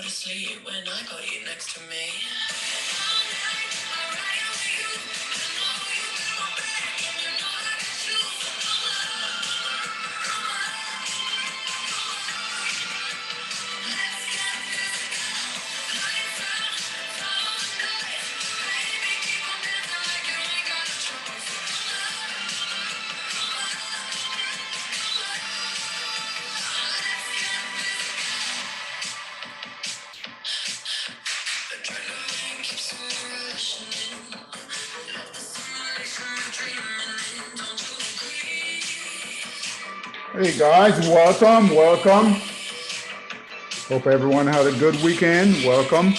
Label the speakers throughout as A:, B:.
A: sleep when I got you next to me.
B: Hey guys, welcome, welcome. Hope everyone had a good weekend. Welcome.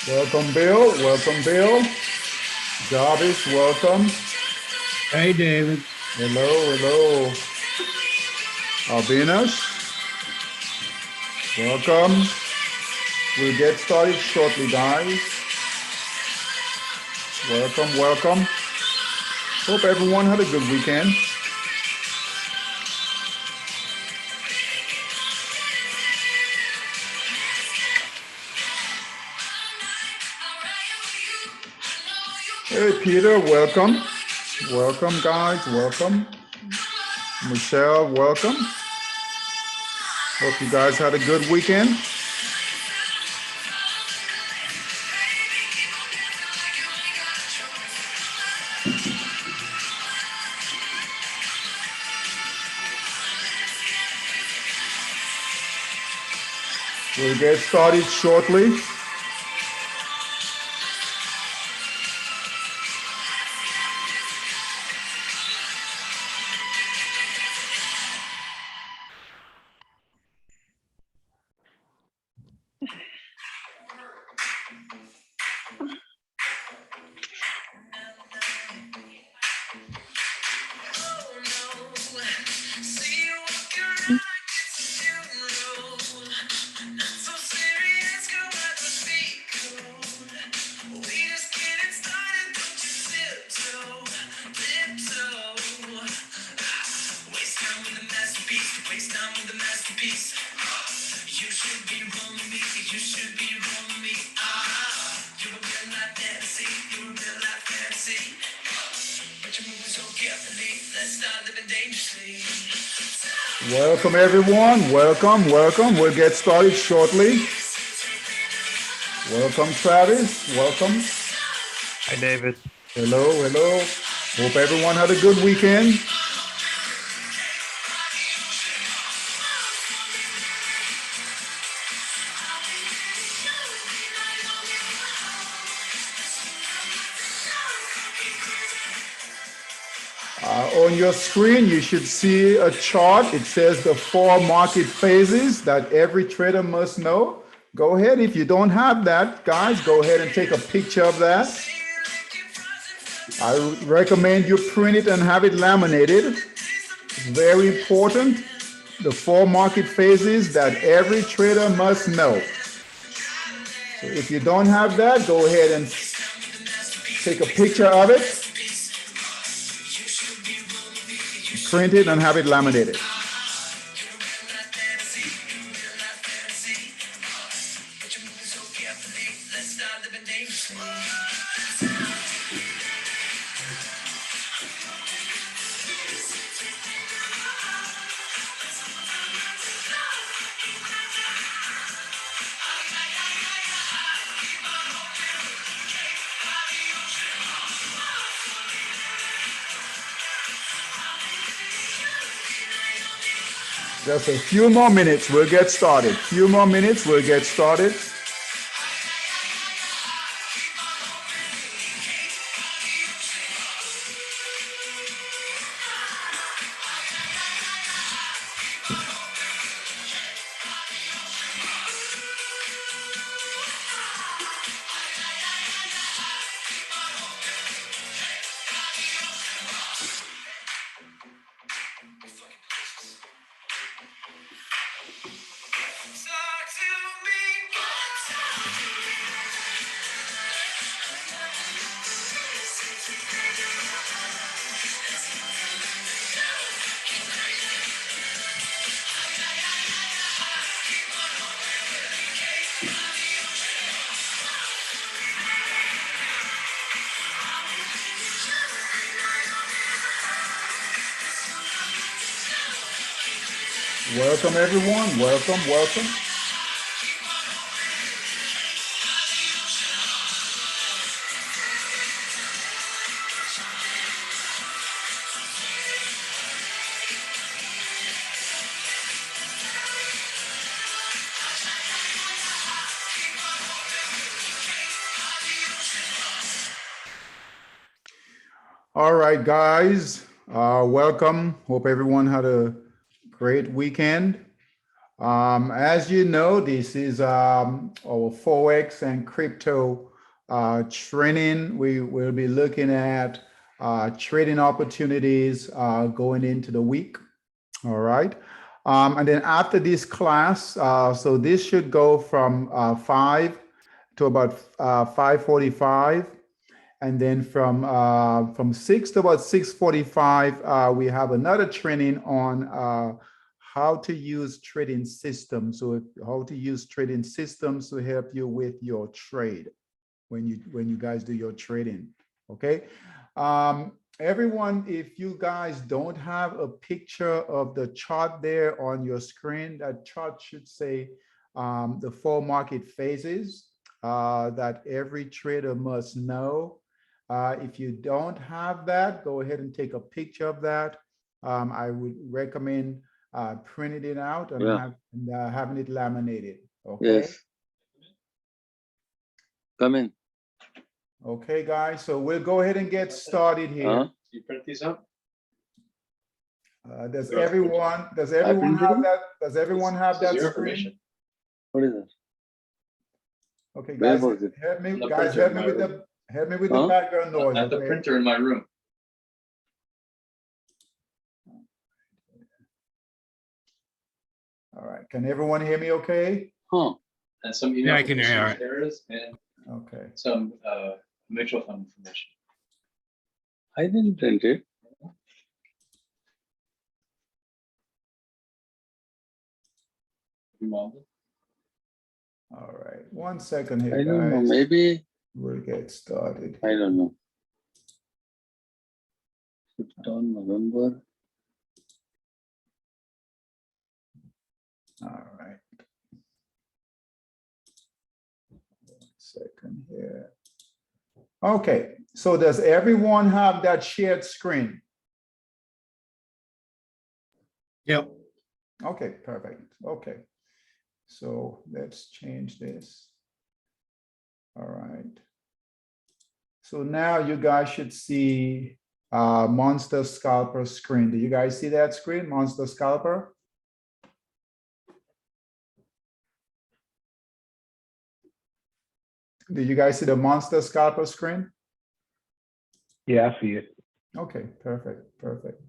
B: Welcome, Bill. Welcome, Bill. Jarvis, welcome.
C: Hey, David.
B: Hello, hello. Albinas, welcome. We'll get started shortly, guys. Welcome, welcome. Hope everyone had a good weekend. Hey, Peter, welcome. Welcome, guys, welcome. Michelle, welcome. Hope you guys had a good weekend. We'll get started shortly. Welcome, everyone. Welcome, welcome. We'll get started shortly. Welcome, Travis. Welcome.
C: Hi, David.
B: Hello, hello. Hope everyone had a good weekend. On your screen, you should see a chart. It says the 4 market phases that every trader must know. Go ahead. If you don't have that, guys, go ahead and take a picture of that. I recommend you print it and have it laminated. It's very important. The 4 market phases that every trader must know. So if you don't have that, go ahead and take a picture of it, print it, and have it laminated. Just a few more minutes, we'll get started. Few more minutes, we'll get started. Welcome, everyone. Welcome, welcome. All right, guys. Welcome. Hope everyone had a great weekend. As you know, this is our Forex and crypto training. We will be looking at trading opportunities going into the week. All right. And then after this class, so this should go from 5 to about 5:45. And then from 6 to about 6:45, we have another training on how to use trading systems. So how to use trading systems to help you with your trade when you guys do your trading. Okay. Everyone, if you guys don't have a picture of the chart there on your screen, that chart should say the 4 market phases that every trader must know. If you don't have that, go ahead and take a picture of that. I would recommend printing it out and, having it laminated. Okay.
D: Yes. Come in.
B: Okay, guys. So we'll go ahead and get started here.
C: You print these out?
B: Does everyone have that? Does everyone have that screen?
D: What is that?
B: Okay,
D: Where
B: guys,
D: was it?
B: help me.
C: The
B: Guys,
C: printer
B: help me
C: in
B: with
C: my
B: the background noise.
C: At the
B: okay?
C: printer in my room.
B: All right. Can everyone hear me? Okay.
D: Huh.
C: And some email
E: Yeah, I can hear it.
C: errors and
B: Okay.
C: some mutual fund information.
D: I didn't print it.
C: Remember?
B: All right. 1 second here,
D: I don't know.
B: guys.
D: Maybe,
B: We'll get started.
D: I don't know. 5th on November.
B: All right. 1 second here. Okay. So does everyone have that shared screen?
E: Yep.
B: Okay, perfect. Okay. So let's change this. All right. So now you guys should see Monster Scalper screen. Do you guys see that screen, Monster Scalper? Do you guys see the Monster Scalper screen?
E: Yeah, I see it.
B: Okay, perfect, perfect.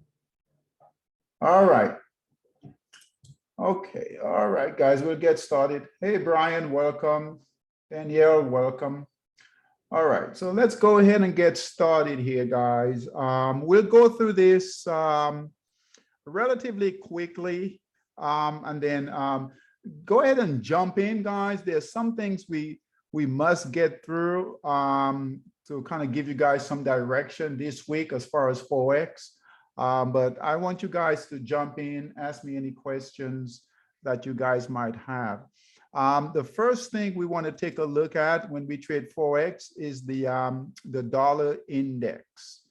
B: All right. Okay, all right, guys, we'll get started. Hey, Brian, welcome. Danielle, welcome. All right, so let's go ahead and get started here, guys. We'll go through this relatively quickly, and then go ahead and jump in, guys. There's some things we must get through to kind of give you guys some direction this week as far as Forex. But I want you guys to jump in, ask me any questions that you guys might have. The first thing we want to take a look at when we trade Forex is the dollar index.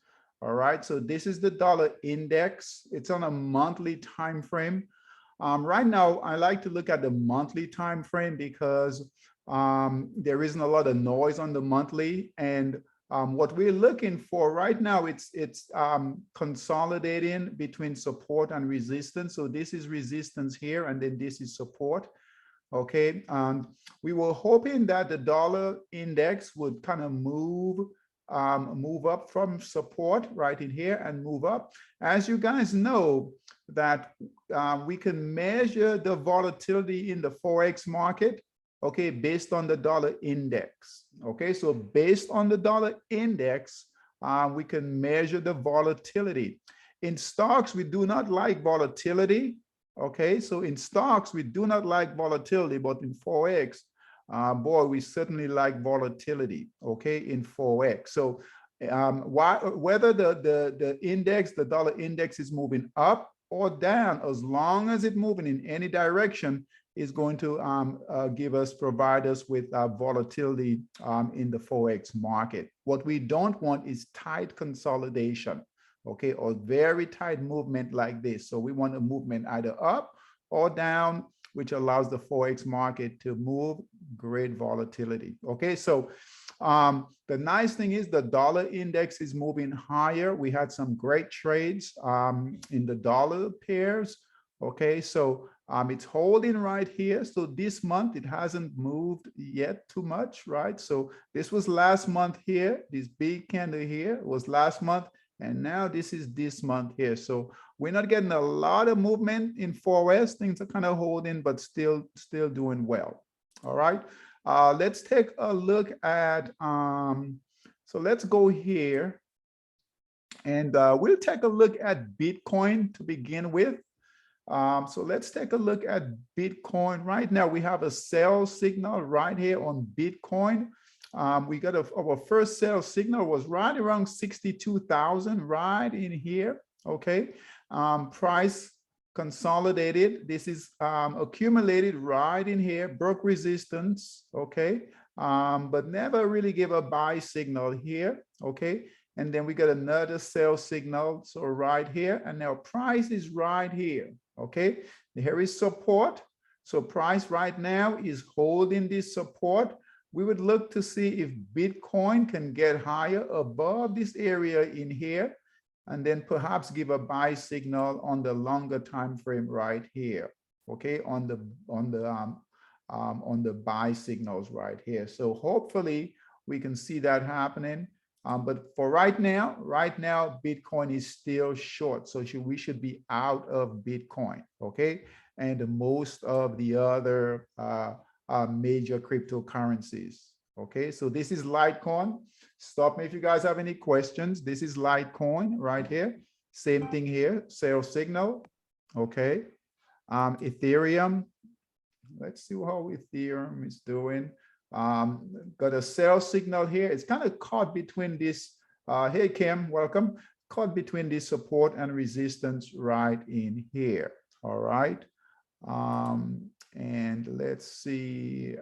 B: All right, so this is the dollar index. It's on a monthly time frame. Right now, I like to look at the monthly time frame because there isn't a lot of noise on the monthly, and what we're looking for right now, it's consolidating between support and resistance. So this is resistance here, and then this is support. Okay, we were hoping that the dollar index would kind of move up from support right in here and move up. As you guys know, that we can measure the volatility in the Forex market, okay, based on the dollar index. Okay, so based on the dollar index, we can measure the volatility. In stocks, we do not like volatility. Okay, so in stocks, we do not like volatility, but in Forex, boy, we certainly like volatility, okay, in Forex. So whether the index, the dollar index is moving up or down, as long as it's moving in any direction, is going to provide us with volatility in the Forex market. What we don't want is tight consolidation, okay, or very tight movement like this. So we want a movement either up or down, which allows the Forex market to move, great volatility. Okay, so the nice thing is the dollar index is moving higher. We had some great trades in the dollar pairs. Okay, so it's holding right here. So this month it hasn't moved yet too much, right? So this was last month here. This big candle here was last month. And now this is this month here. So we're not getting a lot of movement in Forex. Things are kind of holding, but still doing well. All right. Let's take a look at, so let's go here and we'll take a look at Bitcoin to begin with. So let's take a look at Bitcoin. Right now we have a sell signal right here on Bitcoin. We got our first sell signal was right around 62,000 right in here. Okay. Price consolidated. This is accumulated right in here, broke resistance. Okay. But never really give a buy signal here. Okay. And then we got another sell signal. So right here, and now price is right here. Okay. Here is support. So price right now is holding this support. We would look to see if Bitcoin can get higher above this area in here, and then perhaps give a buy signal on the longer time frame right here. Okay, on the buy signals right here. So hopefully we can see that happening. But for right now, Bitcoin is still short. So we should be out of Bitcoin. Okay, and most of the other major cryptocurrencies. Okay, so this is Litecoin. Stop me if you guys have any questions. This is Litecoin right here. Same thing here, sell signal. Okay, Ethereum. Let's see how Ethereum is doing. Got a sell signal here. It's kind of caught between this. Hey Kim, welcome. Caught between this support and resistance right in here. All right. And let's see,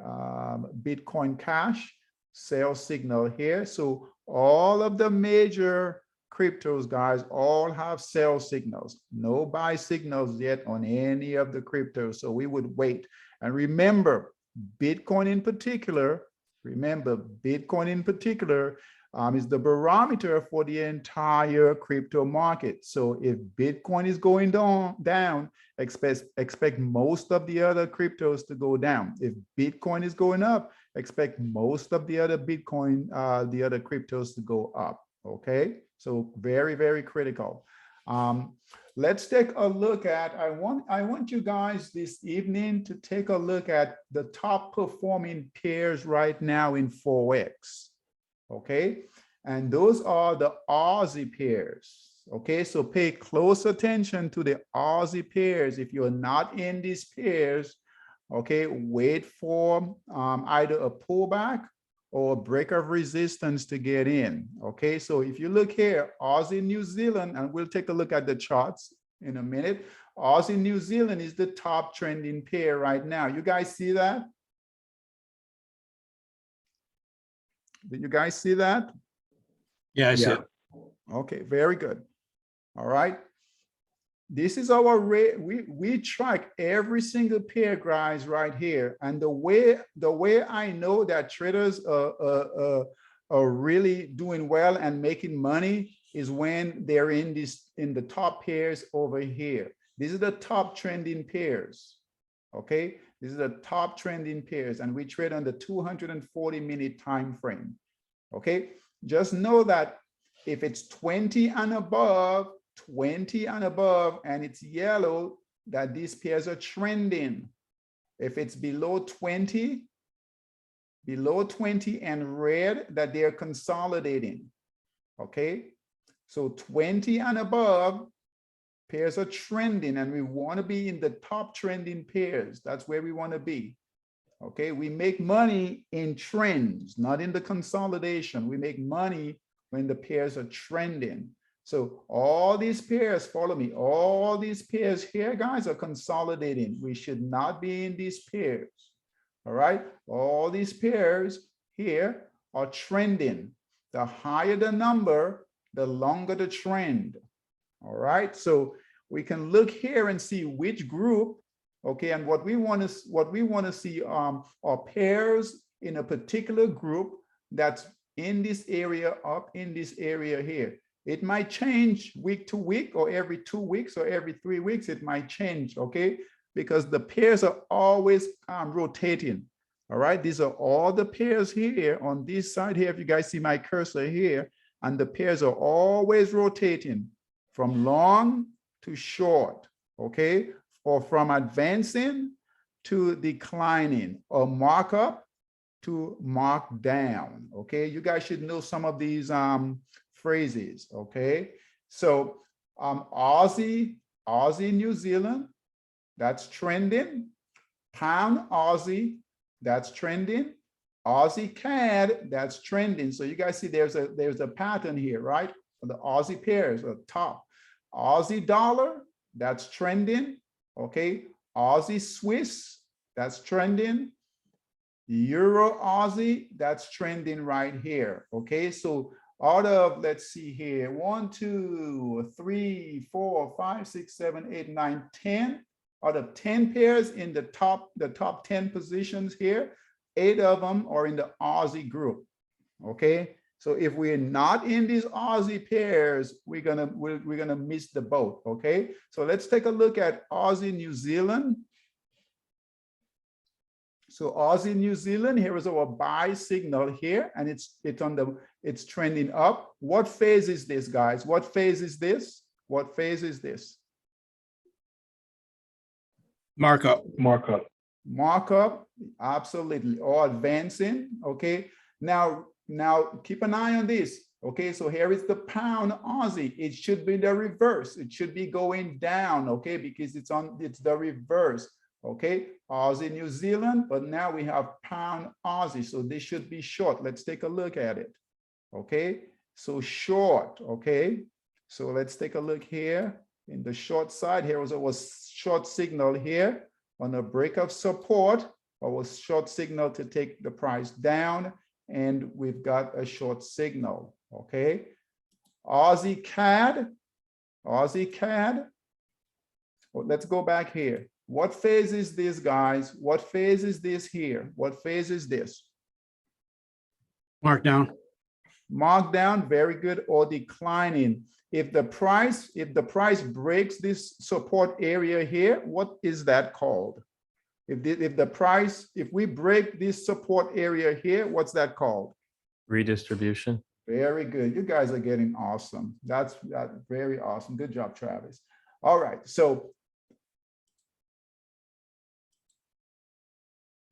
B: Bitcoin Cash, sell signal here. So all of the major cryptos, guys, all have sell signals. No buy signals yet on any of the cryptos. So we would wait. And remember, Bitcoin in particular, is the barometer for the entire crypto market. So if Bitcoin is going down, expect most of the other cryptos to go down. If Bitcoin is going up, expect most of the other the other cryptos to go up. Okay, so very, very critical. Let's take a look at, I want you guys this evening to take a look at the top performing pairs right now in Forex. Okay, and those are the Aussie pairs. Okay, so pay close attention to the Aussie pairs. If you're not in these pairs, okay, wait for either a pullback or a break of resistance to get in. Okay, so if you look here, Aussie New Zealand, and we'll take a look at the charts in a minute. Aussie New Zealand is the top trending pair right now. You guys see that? Did you guys see that?
E: Yeah, I see it.
B: Okay, very good. All right. This is our rate. We track every single pair, guys, right here. And the way I know that traders are really doing well and making money is when they're in the top pairs over here. These are the top trending pairs. Okay, this is the top trending pairs, and we trade on the 240-minute time frame. Okay, just know that if it's 20 and above, and it's yellow, that these pairs are trending. If it's below 20 and red, that they're consolidating. Okay, so 20 and above, pairs are trending, and we want to be in the top trending pairs. That's where we want to be. Okay, we make money in trends, not in the consolidation. We make money when the pairs are trending. So all these pairs, follow me, all these pairs here, guys, are consolidating. We should not be in these pairs. All right, all these pairs here are trending. The higher the number, the longer the trend. All right, so we can look here and see which group, okay, and what we want to see are pairs in a particular group that's in this area, up in this area here. It might change week to week, or every 2 weeks, or every 3 weeks. It might change, okay, because the pairs are always rotating. All right, these are all the pairs here on this side here. If you guys see my cursor here, and the pairs are always rotating from long to short, okay, or from advancing to declining, or markup to mark down. Okay, you guys should know some of these phrases. Okay, so Aussie New Zealand, that's trending. Pound Aussie, that's trending. Aussie CAD, that's trending. So you guys see there's a pattern here, right? The Aussie pairs are top. Aussie dollar, that's trending. Okay, Aussie Swiss, that's trending. Euro Aussie, that's trending right here. Okay, so out of, let's see here, 1, 2, 3, 4, 5, 6, 7, 8, 9, 10. Out of 10 pairs in the top 10 positions here, 8 of them are in the Aussie group. Okay, so if we're not in these Aussie pairs, we're gonna miss the boat. Okay, so let's take a look at Aussie New Zealand. So Aussie New Zealand, here is our buy signal here, and it's trending up. What phase is this, guys? What phase is this? What phase is this?
E: Markup.
B: Markup, absolutely, or advancing. Okay, now keep an eye on this. Okay, so here is the pound Aussie. It should be the reverse. It should be going down. Okay, because it's the reverse. Okay, Aussie New Zealand, but now we have pound Aussie, so this should be short. Let's take a look at it. Okay, so short. Okay, so let's take a look here in the short side. Here was a short signal here on a break of support, or a short signal to take the price down, and we've got a short signal. Okay, Aussie CAD. Well, let's go back here. What phase is this, guys? What phase is this here? What phase is this?
E: Markdown.
B: Markdown, very good, or declining. If the price breaks this support area here, what is that called? If we break this support area here, what's that called?
F: Redistribution.
B: Very good. You guys are getting awesome. That's very awesome. Good job, Travis. All right. So,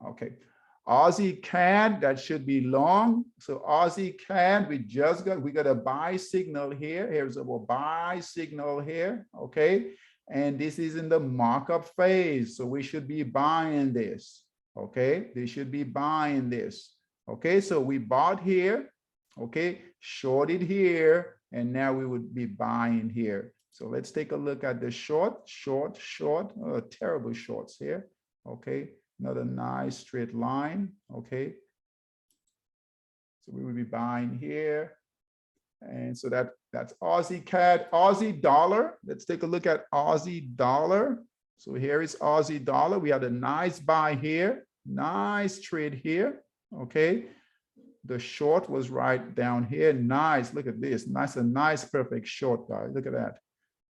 B: okay. Aussie CAD, that should be long. So Aussie CAD, we got a buy signal here. Here's a buy signal here. Okay. And this is in the markup phase. So we should be buying this. Okay. They should be buying this. Okay. So we bought here. Okay. Shorted here. And now we would be buying here. So let's take a look at the short. Oh, terrible shorts here. Okay. Another nice straight line. Okay. So we will be buying here. And so that's Aussie CAD. Aussie dollar. Let's take a look at Aussie dollar. So here is Aussie dollar. We had a nice buy here. Nice trade here. Okay. The short was right down here. Nice. Look at this. A nice perfect short, guys. Look at that.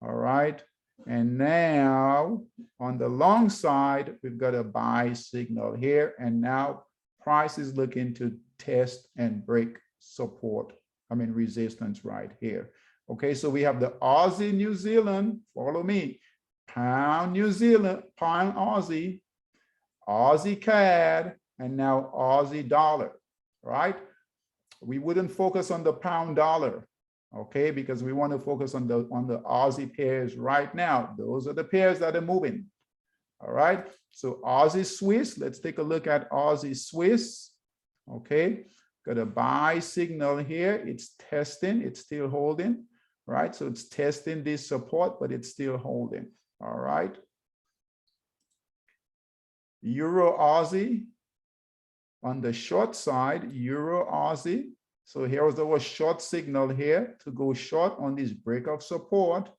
B: All right. And now on the long side, we've got a buy signal here. And now price is looking to test and break support. Resistance right here. Okay, so we have the Aussie New Zealand, follow me, pound New Zealand, pound Aussie, Aussie CAD, and now Aussie dollar, right? We wouldn't focus on the pound dollar. Okay, because we want to focus on the Aussie pairs right now. Those are the pairs that are moving. All right. So Aussie Swiss, let's take a look at Aussie Swiss. Okay, got a buy signal here. It's testing, it's still holding. right? So it's testing this support, but it's still holding. All right. Euro Aussie on the short side, Euro Aussie. So here was our short signal here to go short on this break of support.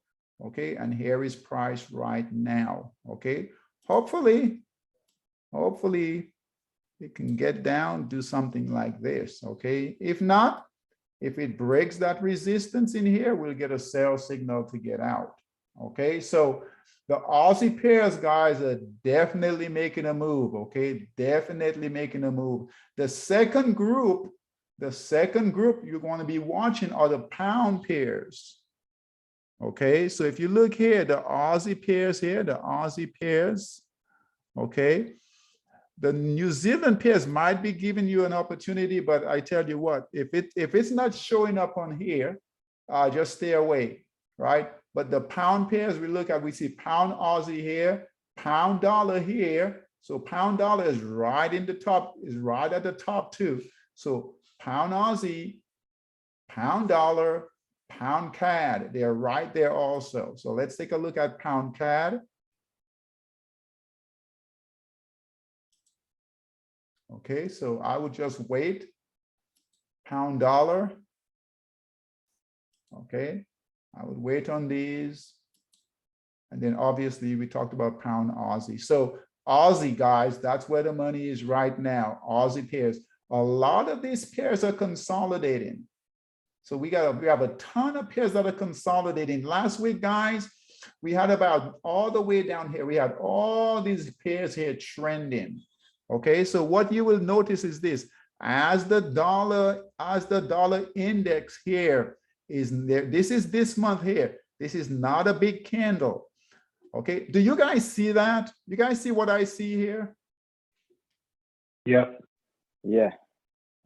B: Okay, and here is price right now. Okay, hopefully it can get down, do something like this. Okay, if not, if it breaks that resistance in here, we'll get a sell signal to get out. Okay, so the Aussie pairs, guys, are definitely making a move. Okay, definitely making a move. The second group you're going to be watching are the pound pairs. Okay, so if you look here, the Aussie pairs here, the Aussie pairs, okay, the New Zealand pairs might be giving you an opportunity, but I tell you what, if it's not showing up on here, just stay away, right? But the pound pairs we look at, we see pound Aussie here, pound dollar here. So pound dollar is right in the top, is right at the top too. So pound Aussie, pound dollar, pound CAD, they're right there also. So let's take a look at pound CAD. Okay, so I would just wait. Pound dollar. Okay, I would wait on these. And then obviously we talked about pound Aussie. So Aussie, guys, that's where the money is right now. Aussie pairs. A lot of these pairs are consolidating. So we have a ton of pairs that are consolidating. Last week, guys, we had about all the way down here. We had all these pairs here trending. Okay, so what you will notice is this: as the dollar index here is there, this is this month here. This is not a big candle. Okay, do you guys see that? You guys see what I see here?
C: Yeah.
D: Yeah.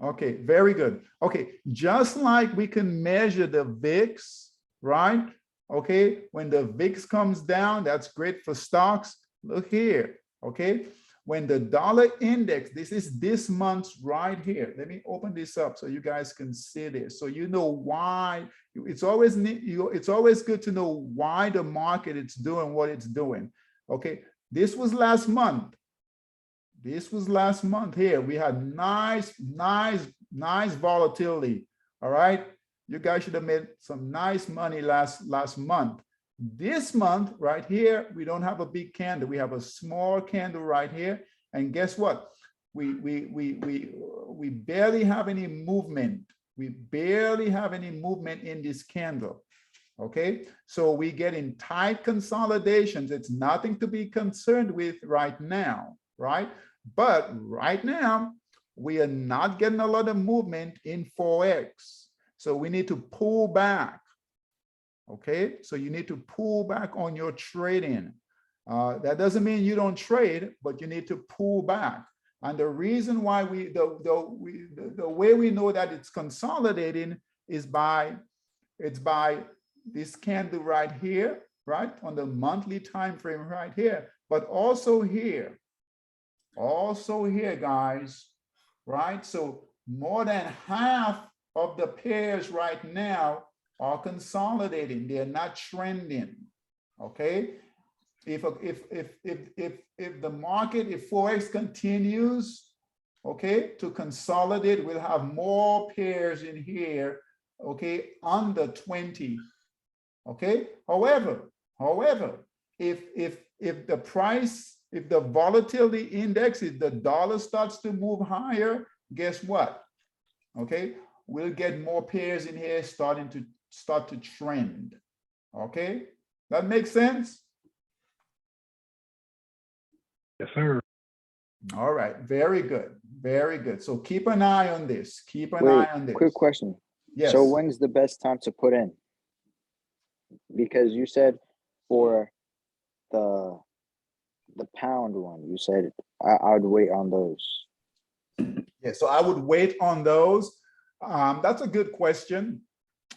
B: Okay, very good. Okay, just like we can measure the VIX, right? Okay, when the VIX comes down, that's great for stocks. Look here, okay? When the dollar index, this is this month's right here. Let me open this up so you guys can see this. So you know why, it's always good to know why the market is doing what it's doing. Okay, this was last month. This was last month here. We had nice volatility. All right. You guys should have made some nice money last month. This month right here, we don't have a big candle. We have a small candle right here. And guess what? We barely have any movement. We barely have any movement in this candle. Okay. So we get in tight consolidations. It's nothing to be concerned with right now. Right. But right now, we are not getting a lot of movement in Forex. So we need to pull back. Okay, so you need to pull back on your trading. That doesn't mean you don't trade, but you need to pull back. And the reason why the way we know that it's consolidating is by this candle right here, right, on the monthly time frame right here, but also here. Also here, guys, right? So more than half of the pairs right now are consolidating. They're not trending. Okay. If the market, if Forex continues, okay, to consolidate, we'll have more pairs in here, okay, under 20. Okay. However, if the price, if the volatility index, if the dollar starts to move higher, guess what? Okay, we'll get more pairs in here start to trend. Okay, that makes sense?
C: Yes, sir.
B: All right, very good, very good. So keep an eye on this. Keep an
G: Wait,
B: eye on this.
G: quick question.
B: Yes.
G: So when's the best time to put in? Because you said for the pound one, you said I would wait on those.
B: Yeah, so I would wait on those. That's a good question.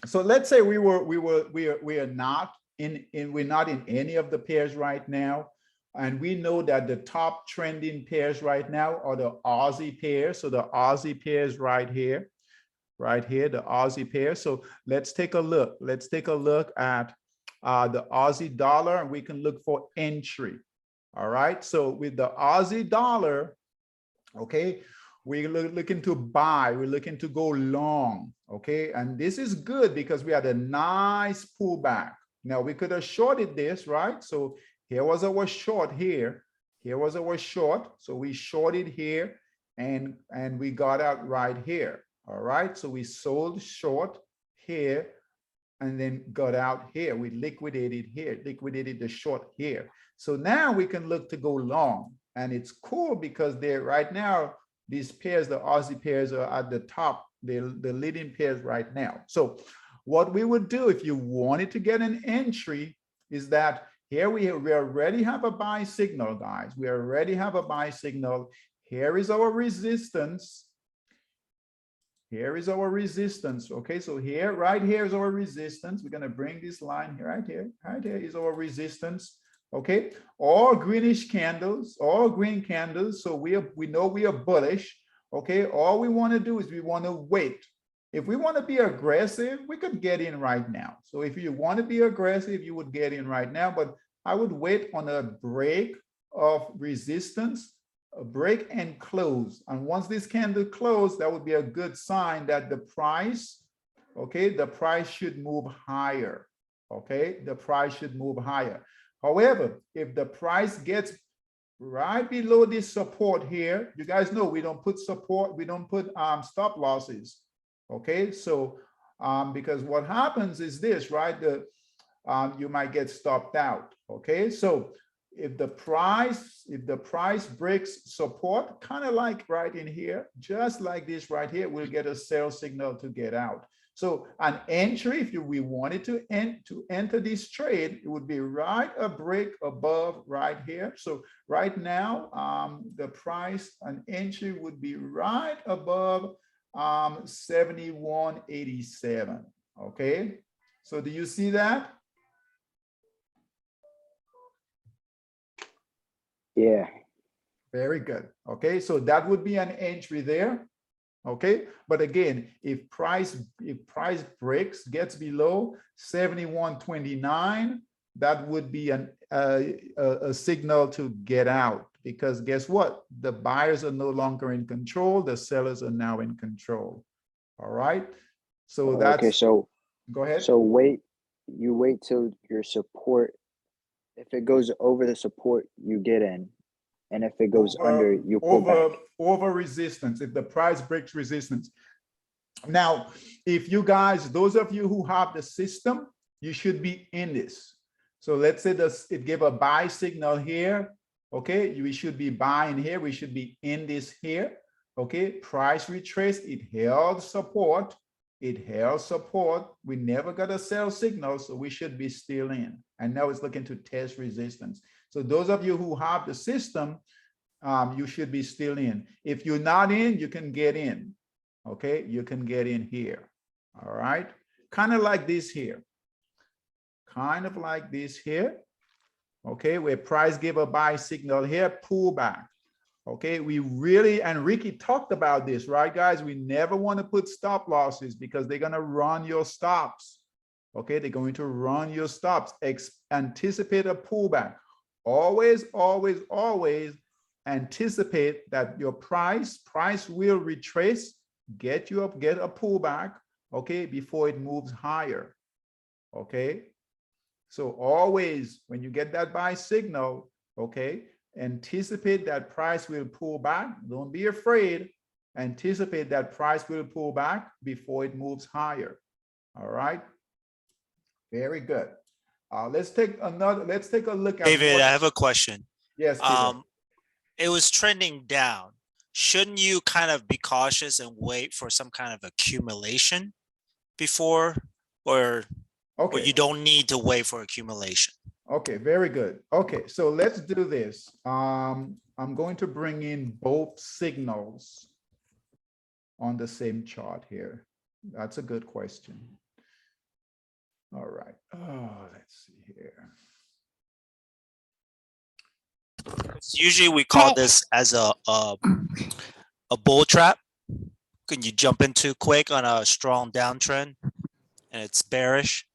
B: So let's say we are not in any of the pairs right now, and we know that the top trending pairs right now are the Aussie pairs. So the Aussie pairs right here. right here, the Aussie pair. So let's take a look. Let's take a look at the Aussie dollar, and we can look for entry. All right. So with the Aussie dollar, okay, we're looking to buy, we're looking to go long. Okay. And this is good because we had a nice pullback. Now we could have shorted this, right? So here was our short here. Here was our short. So we shorted here and we got out right here. All right. So we sold short here and then got out here. We liquidated here, liquidated the short here. So now we can look to go long. And it's cool because they're right now, these pairs, the Aussie pairs are at the top, the leading pairs right now. So what we would do if you wanted to get an entry is that here we already have a buy signal, guys. We already have a buy signal. Here is our resistance. Here is our resistance. Okay, so here, right here is our resistance. We're gonna bring this line here, right here is our resistance. Okay, all greenish candles, all green candles. So we know we are bullish. Okay, all we want to do is we want to wait. If we want to be aggressive, we could get in right now. So if you want to be aggressive, you would get in right now, but I would wait on a break of resistance, a break and close. And once this candle closed, that would be a good sign that the price, okay, the price should move higher. Okay, the price should move higher. However, if the price gets right below this support here, you guys know we don't put support, we don't put stop losses. Okay, so because what happens is this, right? You might get stopped out. Okay, so if the price breaks support, kind of like right in here, just like this right here, we'll get a sell signal to get out. So an entry, if we wanted to enter this trade, it would be right a break above right here. So right now, the price, an entry would be right above 71.87. Okay, so do you see that?
G: Yeah.
B: Very good. Okay, so that would be an entry there. Okay, but again, if price breaks, gets below 71.29, that would be a signal to get out, because guess what? The buyers are no longer in control, the sellers are now in control. All right, so that's
G: okay. So
B: go ahead.
G: So you wait till your support. If it goes over the support, you get in. And if it goes under, you pull back.
B: Over resistance, if the price breaks resistance. Now, if you guys, those of you who have the system, you should be in this. So let's say it gave a buy signal here. Okay, we should be buying here. We should be in this here. Okay, price retraced, it held support. It held support. We never got a sell signal, so we should be still in. And now it's looking to test resistance. So those of you who have the system, you should be still in. If you're not in, you can get in. Okay, you can get in here. All right, kind of like this here. Kind of like this here. Okay, where price gave a buy signal here, pull back. Okay, we really, and Ricky talked about this, right, guys? We never want to put stop losses because they're going to run your stops. Okay, they're going to run your stops. Anticipate a pullback. Always, always, always anticipate that your price will retrace, get you up, get a pullback, okay, before it moves higher. Okay, so always when you get that buy signal, okay, anticipate that price will pull back. Don't be afraid. Anticipate that price will pull back before it moves higher. All right. Very good. Let's take a look at
H: David, I have a question.
B: Yes, Peter.
H: It was trending down. Shouldn't you kind of be cautious and wait for some kind of accumulation before, or you don't need to wait for accumulation?
B: Okay, very good. Okay, so let's do this. I'm going to bring in both signals on the same chart here. That's a good question. All right. Oh, let's see here.
H: Usually we call this as a bull trap. Can you jump in too quick on a strong downtrend and it's bearish?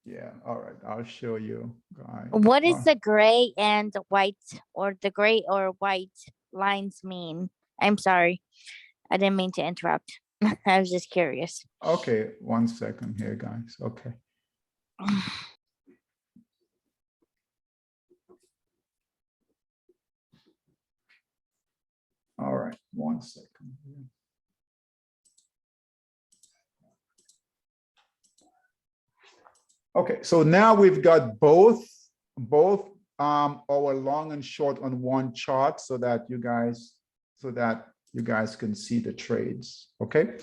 B: Yeah, all right, I'll show you guys.
I: What is the gray and white, or the gray or white lines mean? I'm sorry. I didn't mean to interrupt. I was just curious.
B: Okay, 1 second here, guys. Okay. All right, 1 second here. Okay, so now we've got both our long and short on one chart so that you guys can see the trades. Okay.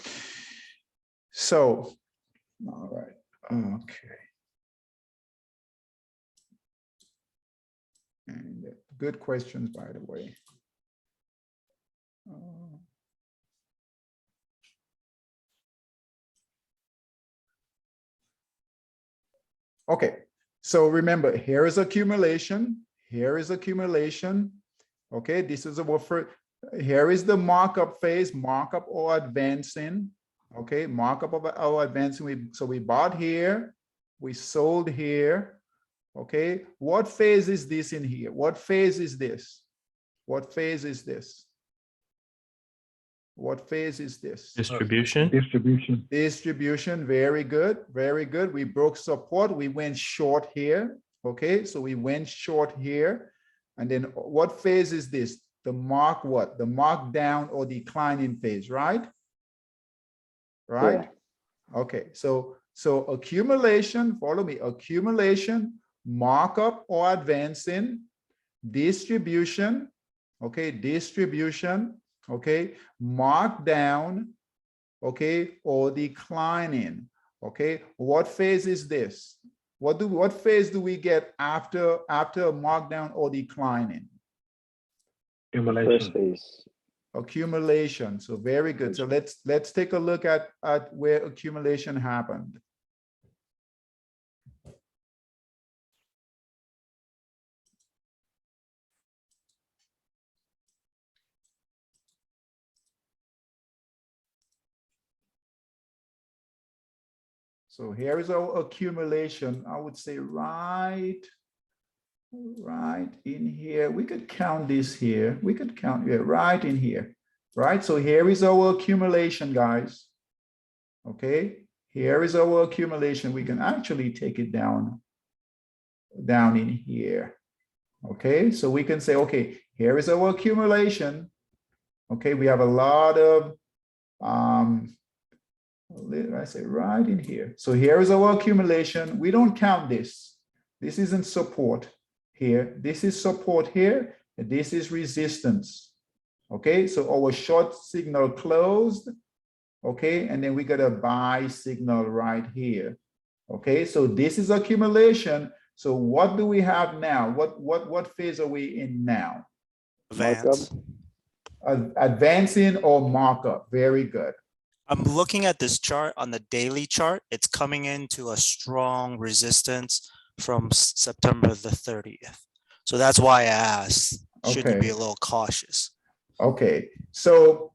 B: So, all right. Okay. And good questions, by the way. Okay, so remember, here is accumulation, here is accumulation. Okay, this is our first, here is the markup phase, markup or advancing. Okay, markup of our advancing. So we bought here, we sold here. Okay, what phase is this in here? What phase is this? What phase is this? What phase is this?
F: Distribution.
C: Distribution.
B: Distribution, very good, very good. We broke support, we went short here. Okay, so we went short here. And then what phase is this? The mark what? The mark down or declining phase, right? Right? Yeah. Okay, so accumulation, follow me, accumulation, markup or advancing, distribution, okay, distribution, okay, markdown, okay, or declining. Okay, what phase is this? What phase do we get after markdown or declining?
C: Accumulation.
G: First phase.
B: Accumulation. So very good. So let's take a look at where accumulation happened. So here is our accumulation. I would say right in here. We could count this here. We could count here, right in here, right? So here is our accumulation, guys. Okay, here is our accumulation. We can actually take it down in here. Okay, so we can say, okay, here is our accumulation. Okay, we have a lot of I say right in here. So here is our accumulation. We don't count this. This isn't support here. This is support here. And this is resistance. Okay, so our short signal closed. Okay, and then we got a buy signal right here. Okay, so this is accumulation. So what do we have now? What phase are we in now?
H: Advance.
B: Advancing or markup. Very good.
H: I'm looking at this chart on the daily chart. It's coming into a strong resistance from September the 30th. So that's why I asked, should you be a little cautious? Okay, so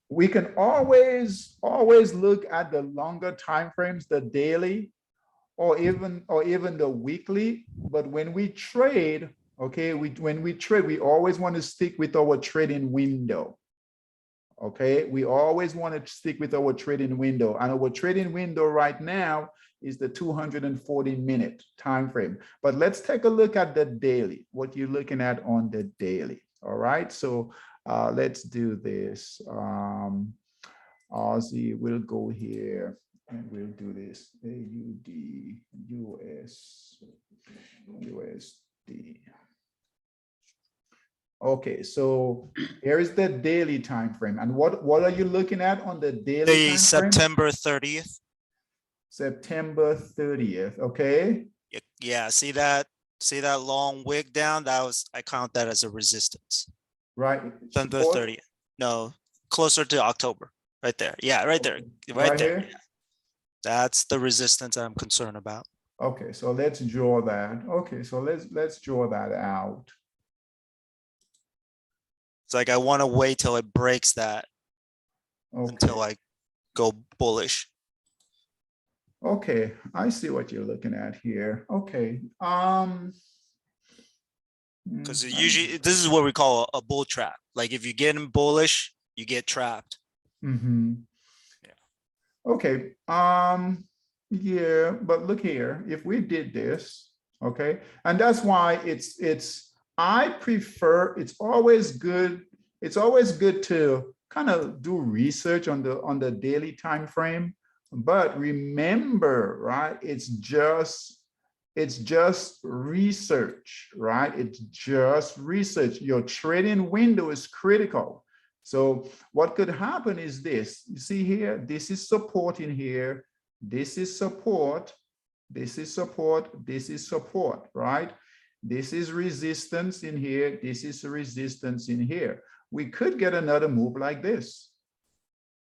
H: we can always look at the longer time frames, the daily or even the weekly. But when we trade, okay, when we trade, we always want to stick with our trading window. Okay, we always want to stick with our trading window, and our trading window right now is the 240-minute time frame. But let's take a look at the daily, what you're looking at on the daily. All right, so let's do this. Aussie, we'll go here and we'll do this. AUD, USD. Okay, so here is the daily time frame. And what are you looking at on the daily time frame? September 30th.
B: September 30th, okay.
H: Yeah, see that long wick down? I count that as a resistance.
B: Right.
H: September 30th. No, closer to October. Right there. Yeah, right there. Right there. Yeah. That's the resistance I'm concerned about.
B: Okay, so let's draw that. Okay, so let's draw that out.
H: It's like I want to wait till it breaks that until I go bullish.
B: Okay, I see what you're looking at here. Okay.
H: Because usually this is what we call a bull trap. Like if you get in bullish, you get trapped.
B: Mm-hmm.
H: Yeah.
B: Okay. Yeah, but look here. If we did this, okay, and that's why I prefer. It's always good. It's always good to kind of do research on the daily time frame. But remember, right? It's just research, right? It's just research. Your trading window is critical. So what could happen is this. You see here, this is support in here. This is support. This is support. This is support, right? This is resistance in here. This is resistance in here. We could get another move like this.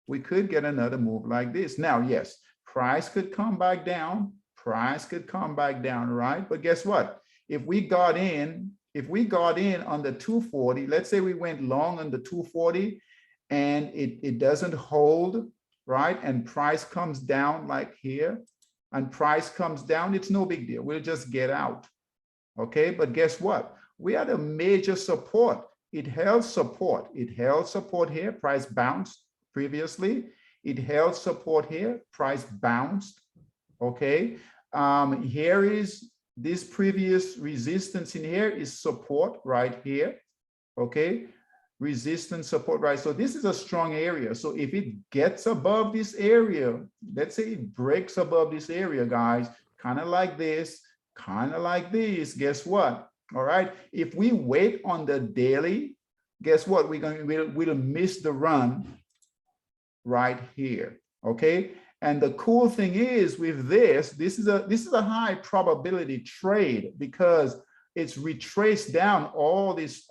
B: We could get another move like this. Now, yes, price could come back down. Price could come back down, right? But guess what? If we got in on the 240, let's say we went long on the 240 and it doesn't hold, right? And price comes down like here and price comes down, it's no big deal. We'll just get out. Okay, but guess what? We had a major support. It held support. It held support here. Price bounced previously. It held support here. Price bounced. Okay, here is this previous resistance in here is support right here. Okay, resistance, support, right? So this is a strong area. So if it gets above this area, let's say it breaks above this area, guys, kind of like this, guess what? All right, if we wait on the daily, guess what? We'll miss the run right here. Okay, and the cool thing is with this is a high probability trade because it's retraced down all this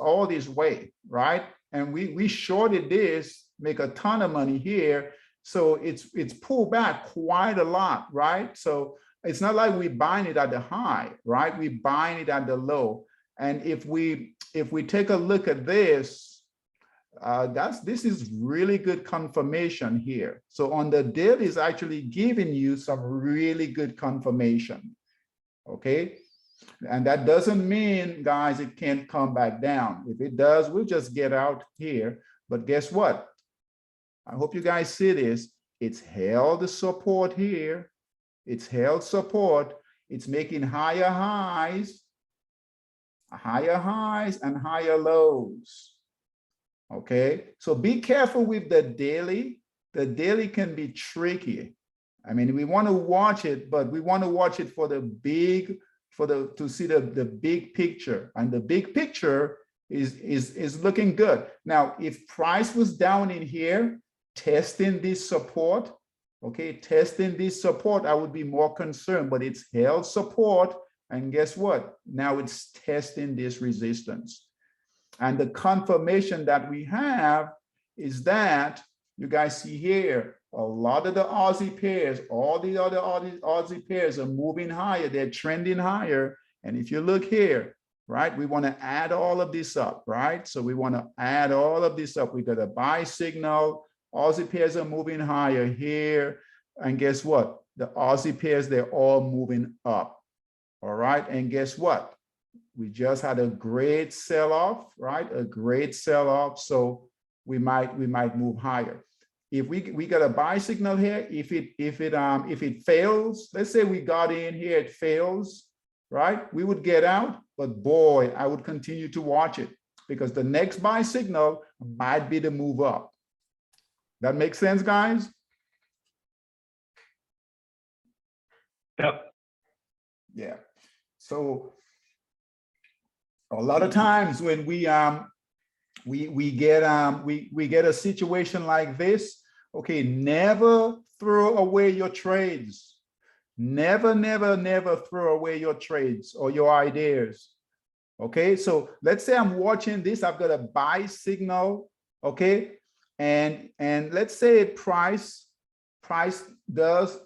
B: way, right? And we shorted this, make a ton of money here. So it's pulled back quite a lot, right? So it's not like we buying it at the high, right? We buying it at the low. And if we take a look at this, this is really good confirmation here. So on the daily is actually giving you some really good confirmation. Okay. And that doesn't mean, guys, it can't come back down. If it does, we'll just get out here. But guess what? I hope you guys see this. It's held the support here. It's held support. It's making higher highs and higher lows. Okay, so be careful with the daily. The daily can be tricky. I mean, we want to watch it, but we want to watch it for the big, to see the big picture. And the big picture is looking good. Now, if price was down in here, testing this support, okay, testing this support, I would be more concerned, but it's held support. And guess what? Now it's testing this resistance. And the confirmation that we have is that you guys see here, a lot of the Aussie pairs, all the other Aussie pairs are moving higher. They're trending higher. And if you look here, right, we want to add all of this up, right? So we want to add all of this up. We got a buy signal. Aussie pairs are moving higher here. And guess what? The Aussie pairs, they're all moving up. All right. And guess what? We just had a great sell-off, right? A great sell-off. So we might move higher. If we got a buy signal here, if it fails, let's say we got in here, it fails, right? We would get out, but boy, I would continue to watch it because the next buy signal might be the move up. That makes sense, guys?
C: Yep.
B: Yeah. So a lot of times when we get a situation like this, okay, never throw away your trades. Never throw away your trades or your ideas. Okay, so let's say I'm watching this, I've got a buy signal, okay, and let's say price does,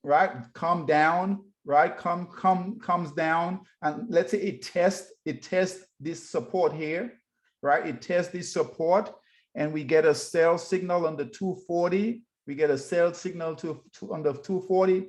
B: right, come down, right, comes down, and let's say it tests this support here, right? It tests this support. and we get a sell signal on the 240, we get a sell signal on the 240,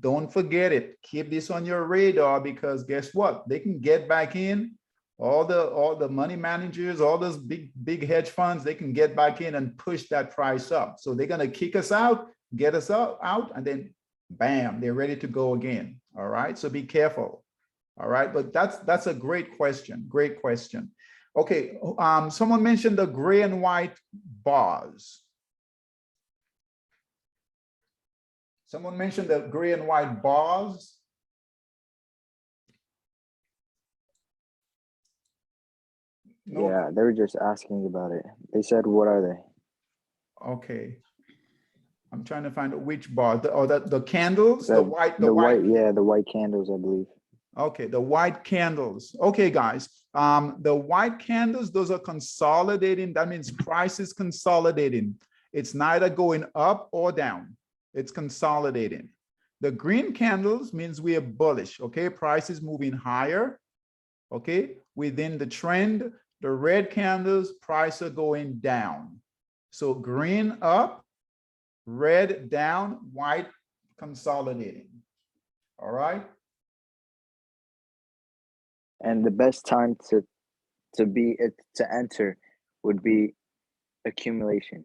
B: don't forget it. Keep this on your radar, because guess what? They can get back in. All the money managers, all those big hedge funds, they can get back in and push that price up. So they're gonna kick us out, get us out, and then bam, they're ready to go again. All right, so be careful. All right, but that's a great question. Great question. Okay, someone mentioned the gray and white bars. Someone mentioned the gray and white bars. No?
G: Yeah, they were just asking about it. They said, what are they?
B: Okay. I'm trying to find which bar. The candles, the white.
G: Yeah, the white candles, I believe.
B: Okay, the white candles. Okay, guys. The white candles, those are consolidating. That means price is consolidating. It's neither going up or down. It's consolidating. The green candles means we are bullish. Okay, price is moving higher. Okay, within the trend. The red candles, price are going down. So green up, red down, white consolidating. All right.
G: And the best time to enter would be accumulation.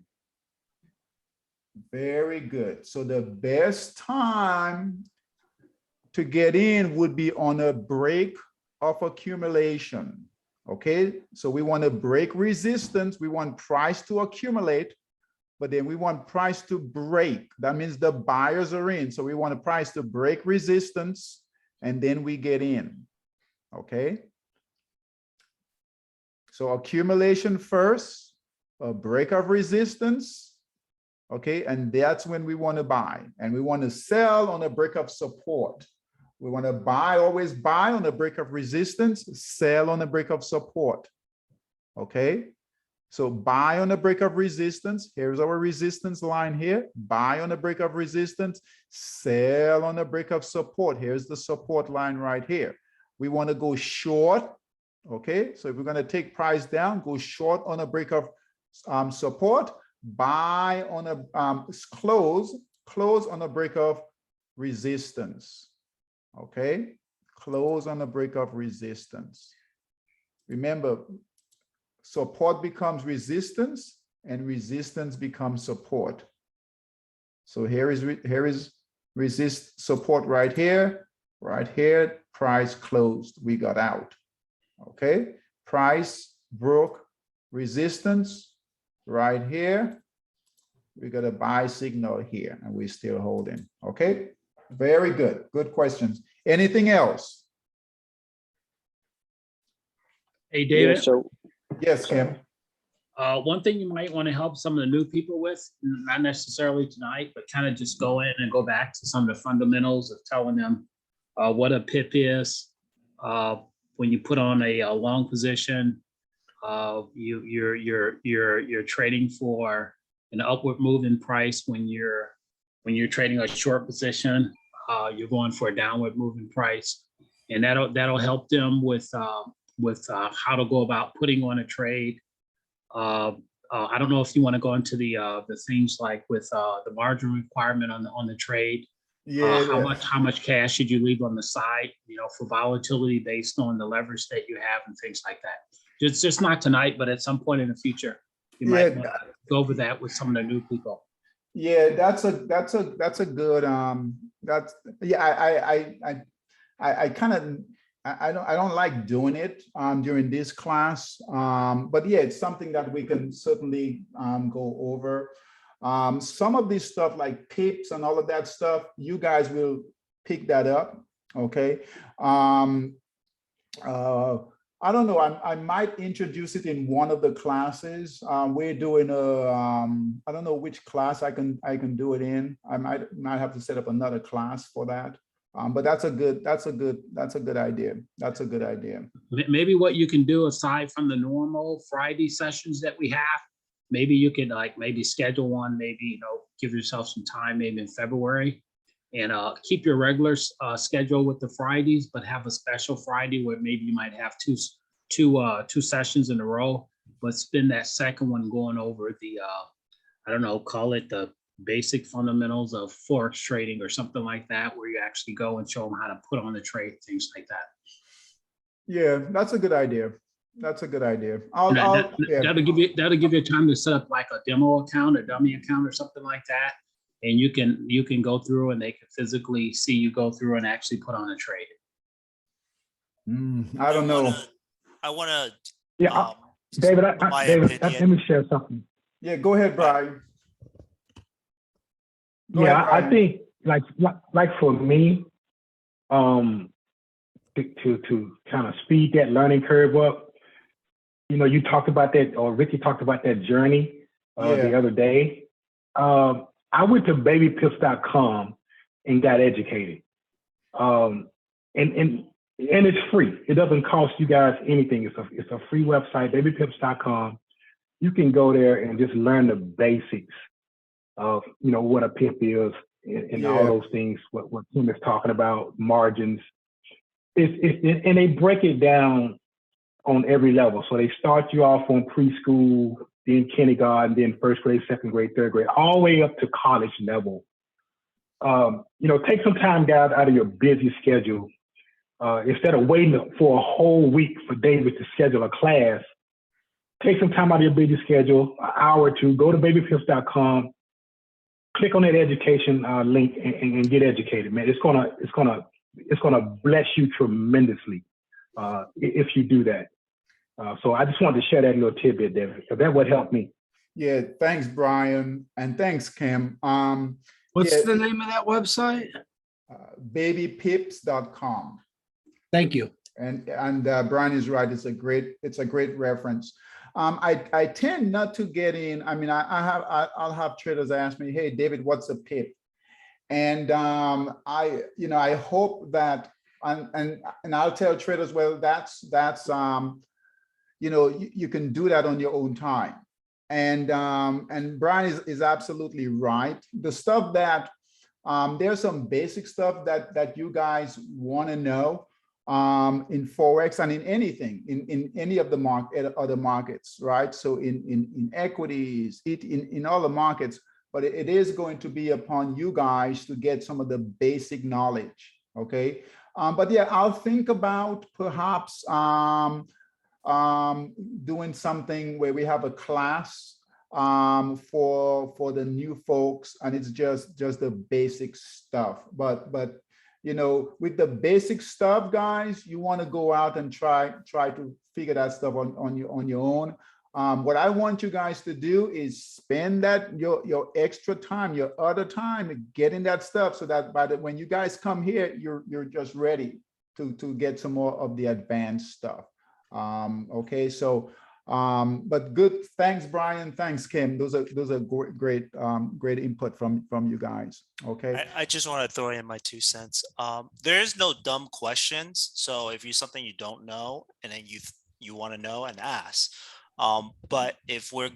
B: Very good. So the best time to get in would be on a break of accumulation. Okay, so we want to break resistance. We want price to accumulate, but then we want price to break. That means the buyers are in. So we want a price to break resistance, and then we get in. Okay. So accumulation first, a break of resistance. Okay, and that's when we want to buy, and we want to sell on a break of support. We want to buy, always buy on a break of resistance, sell on a break of support. Okay, so buy on a break of resistance. Here's our resistance line here. Buy on a break of resistance, sell on a break of support. Here's the support line right here. We want to go short. Okay, so if we're going to take price down, go short on a break of support, buy on a close on a break of resistance. Okay, close on a break of resistance. Remember, support becomes resistance and resistance becomes support. So here is support right here, price closed, we got out. Okay, price broke resistance right here. We got a buy signal here and we're still holding. Okay, very good. Good questions. Anything else?
E: Hey, David.
G: Yeah, so
B: Yes, Kim.
E: One thing you might want to help some of the new people with, not necessarily tonight, but kind of just go in and go back to some of the fundamentals of telling them what a PIP is. When you put on a long position, you're trading for an upward moving price. When you're trading a short position, you're going for a downward moving price, and that'll help them with how to go about putting on a trade. I don't know if you want to go into the things like with the margin requirement on the trade.
B: Yeah.
E: How much cash should you leave on the side, for volatility based on the leverage that you have and things like that. Just not tonight, but at some point in the future, you might want to go over that with some of the new people.
B: Yeah, that's a good I don't like doing it during this class, but yeah, it's something that we can certainly go over. Some of this stuff like pips and all of that stuff, you guys will pick that up. Okay. I don't know. I might introduce it in one of the classes. We're doing I don't know which class I can do it in. I might have to set up another class for that. But that's a good idea. That's a good idea.
E: Maybe what you can do aside from the normal Friday sessions that we have, maybe you could maybe schedule one, maybe, give yourself some time, maybe in February, and keep your regular schedule with the Fridays, but have a special Friday where maybe you might have two sessions in a row, but spend that second one going over the, I don't know, call it the basic fundamentals of Forex trading or something like that, where you actually go and show them how to put on the trade, things like that.
B: Yeah, that's a good idea. That's a good idea.
E: And
B: Yeah.
E: that'll give you time to set up like a demo account, a dummy account or something like that. And you can go through and they can physically see you go through and actually put on a trade.
B: I don't know.
H: I want to.
C: Yeah, David,
H: my
C: let me share something.
B: Yeah, go ahead, Brian. Go
C: Yeah,
B: ahead, Brian.
C: I think like for me, to kind of speed that learning curve up, you know, you talked about that, or Ricky talked about that journey the other day. I went to babypips.com and got educated. And it's free. It doesn't cost you guys anything. It's a free website, babypips.com. You can go there and just learn the basics of, you know, what a pip is and all those things, what Tim is talking about, margins. And they break it down on every level. So they start you off on preschool, then kindergarten, then first grade, second grade, third grade, all the way up to college level. You know, take some time, guys, out of your busy schedule. Instead of waiting for a whole week for David to schedule a class, take some time out of your busy schedule, an hour or two, go to babypips.com, click on that education link and get educated, man. It's gonna bless you tremendously if you do that. So I just wanted to share that little tidbit, David, because that would help me.
B: Yeah, thanks, Brian, and thanks, Kim.
J: What's the name of that website?
B: Babypips.com.
J: Thank you.
B: And Brian is right. It's a great reference. I tend not to get in. I mean, I'll have traders ask me, "Hey, David, what's a pip?" And I hope that and I'll tell traders, well, that's you can do that on your own time. And Brian is absolutely right. The stuff that there's some basic stuff that you guys want to know in Forex and in anything, in any of the other markets, right? So in equities, in all the markets, but it is going to be upon you guys to get some of the basic knowledge, okay? But yeah, I'll think about perhaps doing something where we have a class for the new folks, and it's just the basic stuff. But you know, with the basic stuff, guys, you want to go out and try to figure that stuff on your own. What I want you guys to do is spend that your extra time, your other time, getting that stuff, so that when you guys come here, you're just ready to get some more of the advanced stuff. Okay, so but good. Thanks, Brian. Thanks, Kim. Those are great input from you guys. Okay.
H: I just want to throw in my 2 cents. There is no dumb questions. So if you something you don't know and then you want to know, and ask. But if we're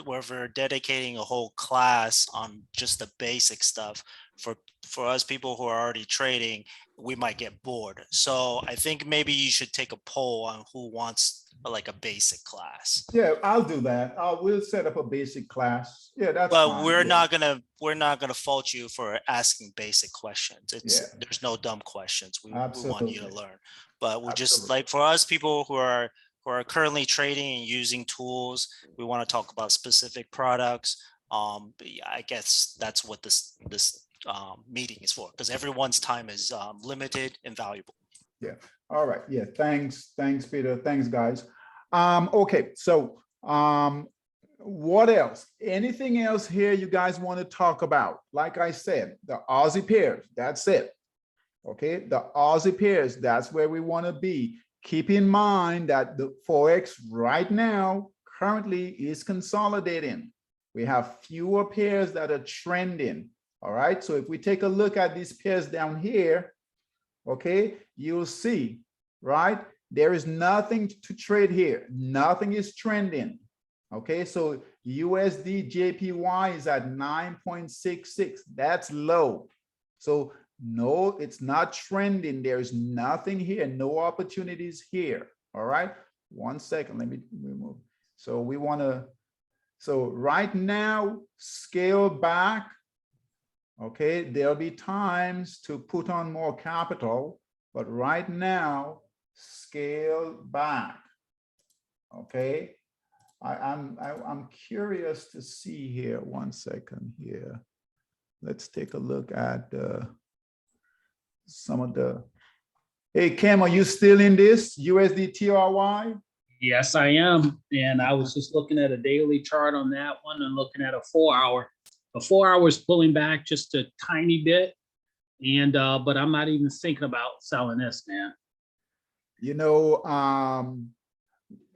H: we're dedicating a whole class on just the basic stuff, for us people who are already trading, we might get bored. So I think maybe you should take a poll on who wants like a basic class.
B: Yeah, I'll do that. We'll set up a basic class. Yeah, that's
H: But
B: fine.
H: we're not gonna fault you for asking basic questions. There's no dumb questions. We want you to learn. But we're just like, for us people who are currently trading and using tools, we want to talk about specific products. But yeah, I guess that's what this meeting is for, because everyone's time is limited and valuable.
B: Yeah. All right. Yeah. Thanks, Peter. Thanks, guys. Okay. So what else? Anything else here you guys want to talk about? Like I said, the Aussie pairs, that's it. Okay. The Aussie pairs, that's where we want to be. Keep in mind that the Forex right now currently is consolidating. We have fewer pairs that are trending. All right. So if we take a look at these pairs down here, okay, you'll see, right? There is nothing to trade here. Nothing is trending. Okay. So USD JPY is at 9.66. That's low. So no, it's not trending. There's nothing here. No opportunities here. All right. 1 second. Let me remove. So we want to, so right now, scale back. Okay, there'll be times to put on more capital, but right now, scale back. Okay, I'm curious to see here. 1 second here. Let's take a look at some of the. Hey, Cam, are you still in this USD TRY?
E: Yes, I am. And I was just looking at a daily chart on that one and looking at a 4-hour. A 4-hour is pulling back just a tiny bit. And but I'm not even thinking about selling this, man.
B: You know,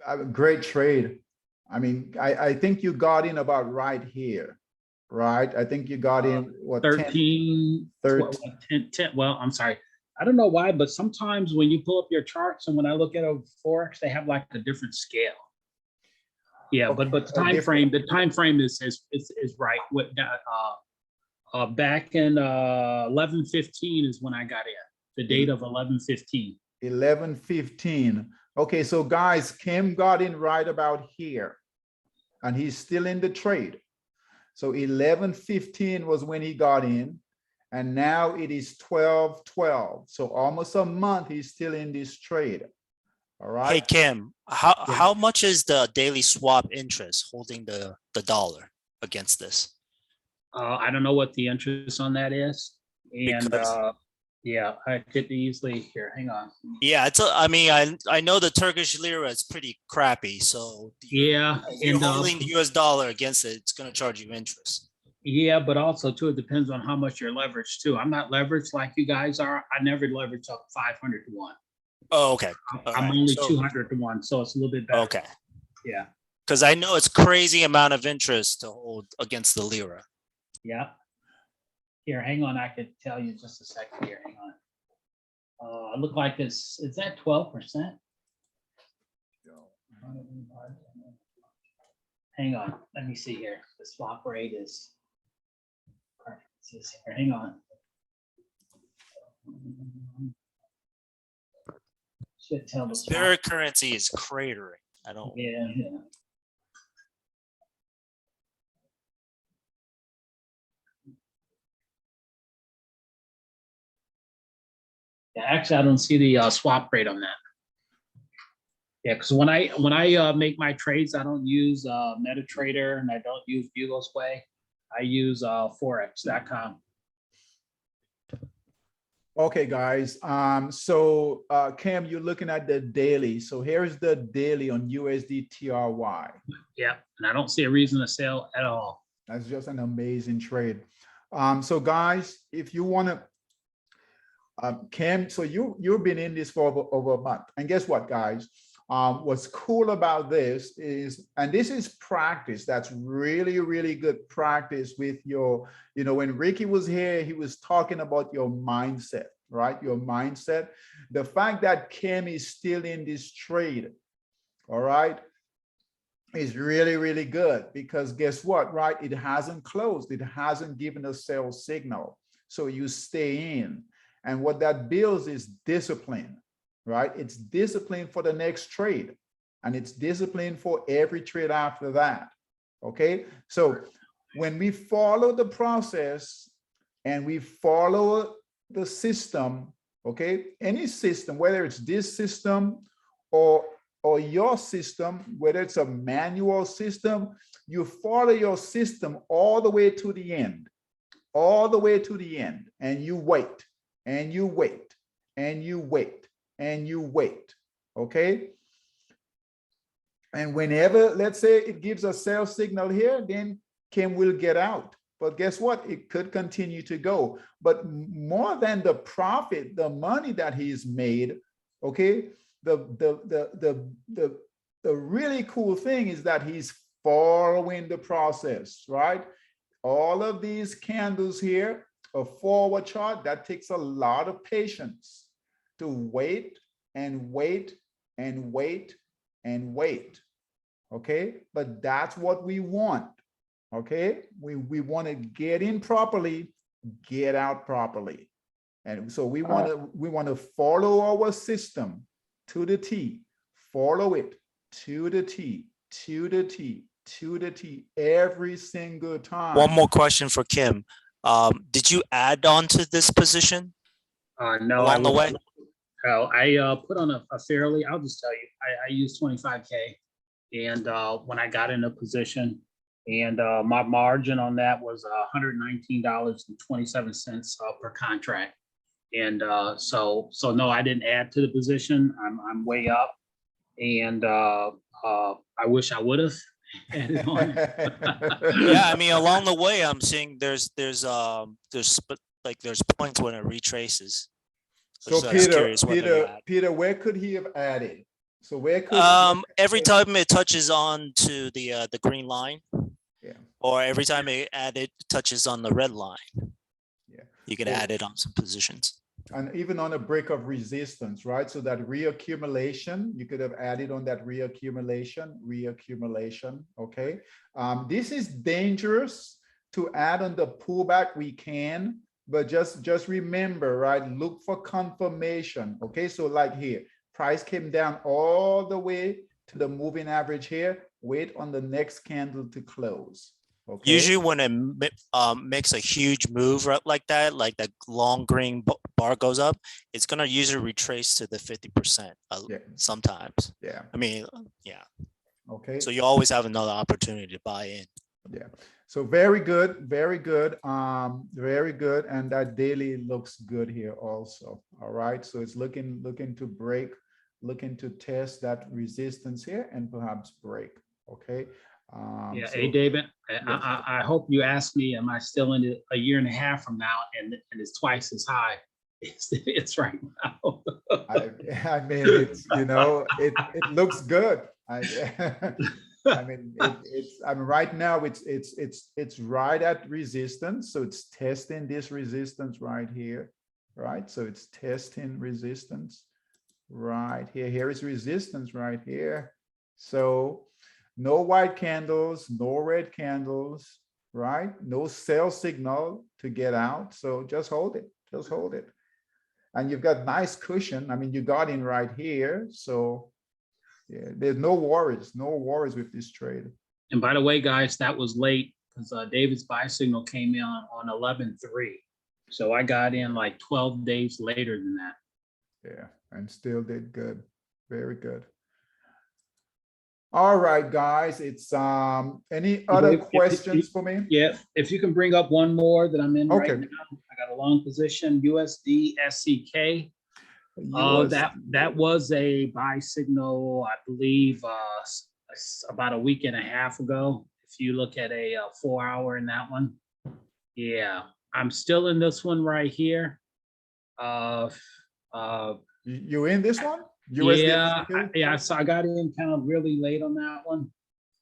B: a great trade. I mean, I think you got in about right here, right? I think you got in what
E: 13, 10, well, I'm sorry. I don't know why, but sometimes when you pull up your charts and when I look at a Forex, they have like a different scale. Yeah,
B: Okay,
E: but the time frame is right. What back in 11:15 is when I got in. The date of 11:15.
B: 11:15. Okay, so guys, Kim got in right about here, and he's still in the trade. So 11:15 was when he got in, and now it is 12:12. So almost a month he's still in this trade. All right.
H: Hey Kim, how much is the daily swap interest holding the dollar against this?
E: I don't know what the interest on that is, and yeah, I could easily here. Hang on.
H: Yeah, I mean, I know the Turkish lira is pretty crappy, so
E: yeah,
H: if you're holding the US dollar against it, it's going to charge you interest.
E: Yeah, but also too, it depends on how much you're leveraged too. I'm not leveraged like you guys are. I never leverage up 500 to 1.
H: Oh, okay.
E: I'm only 200 to 1, so it's a little bit better.
H: Okay.
E: Yeah.
H: Because I know it's crazy amount of interest to hold against the lira.
E: Yeah. Here, hang on. I could tell you just a second here. Hang on. It look like is that 12%? Hang on. Let me see here. The swap rate is. Here, hang on. Should tell the
H: Spirit currency is cratering. I don't.
E: Yeah. Yeah, actually, I don't see the swap rate on that. Yeah, because when I make my trades, I don't use MetaTrader and I don't use Bugle's Way. I use Forex.com.
B: Okay, guys. So Cam, you're looking at the daily. So here's the daily on USD TRY.
E: Yeah, and I don't see a reason to sell at all.
B: That's just an amazing trade. So guys, if you want to, Cam, so you've been in this for over a month, and guess what, guys? What's cool about this is, and this is practice, that's really, really good practice with your, you know, when Ricky was here, he was talking about your mindset, right? Your mindset. The fact that Cam is still in this trade, all right, is really, really good, because guess what, right? It hasn't closed. It hasn't given a sell signal. So you stay in. And what that builds is discipline, right? It's discipline for the next trade, and it's discipline for every trade after that. Okay. So when we follow the process and we follow the system, okay, any system, whether it's this system or your system, whether it's a manual system, you follow your system all the way to the end, and you wait, and you wait, and you wait, and you wait, okay? And whenever, let's say it gives a sell signal here, then Kim will get out. But guess what? It could continue to go. But more than the profit, the money that he's made, okay, the really cool thing is that he's following the process, right? All of these candles here, a forward chart, that takes a lot of patience to wait and wait and wait and wait, okay? But that's what we want, okay? We want to get in properly, get out properly. And so we want to follow our system to the T, follow it to the T, to the T, to the T every single time.
H: One more question for Kim. Did you add on to this position
E: No,
H: along the way?
E: I put on a fairly, I'll just tell you, I used 25K. And when I got in a position, and my margin on that was $119.27 per contract. And so no, I didn't add to the position. I'm way up, and I wish I would have added on.
H: Yeah, I mean, along the way, I'm seeing there's points when it retraces.
B: So
H: I was
B: Peter,
H: curious whether you add.
B: Peter, where could he have added? So where could
H: every time it touches on to the green line,
B: yeah,
H: or every time it touches on the red line,
B: yeah,
H: you can add it on some positions.
B: And even on a break of resistance, right? So that reaccumulation, you could have added on that reaccumulation, okay? This is dangerous to add on the pullback, we can, but just remember, right? Look for confirmation, okay? So like here, price came down all the way to the moving average here. Wait on the next candle to close. Okay.
H: Usually when it makes a huge move like that long green bar goes up, it's going to usually retrace to the 50% sometimes.
B: Yeah.
H: I mean, yeah.
B: Okay.
H: So you always have another opportunity to buy in.
B: Yeah. So very good, very good, very good. And that daily looks good here also. All right. So it's looking to break, looking to test that resistance here and perhaps break. Okay.
E: Yeah.
B: So,
E: Hey, David,
B: yes.
E: I hope you ask me, am I still in it a year and a half from now? And it's twice as high. It's right now.
B: I mean, it's, you know, it looks good. I mean, right now it's right at resistance. So it's testing this resistance right here, right? So it's testing resistance right here. Here is resistance right here. So no white candles, no red candles, right? No sell signal to get out. So just hold it, just hold it. And you've got nice cushion. I mean, you got in right here. So yeah, there's no worries with this trade.
E: And by the way, guys, that was late because David's buy signal came in on 11/3. So I got in like 12 days later than that.
B: Yeah, and still did good. Very good. All right, guys. It's any other questions for me?
E: Yeah, if you can bring up one more that I'm in right
B: Okay.
E: now. I got a long position, USD SEK. That was a buy signal, I believe, about a week and a half ago. If you look at a 4-hour in that one, yeah, I'm still in this one right here.
B: You in this one?
E: Yeah. So I got in kind of really late on that one,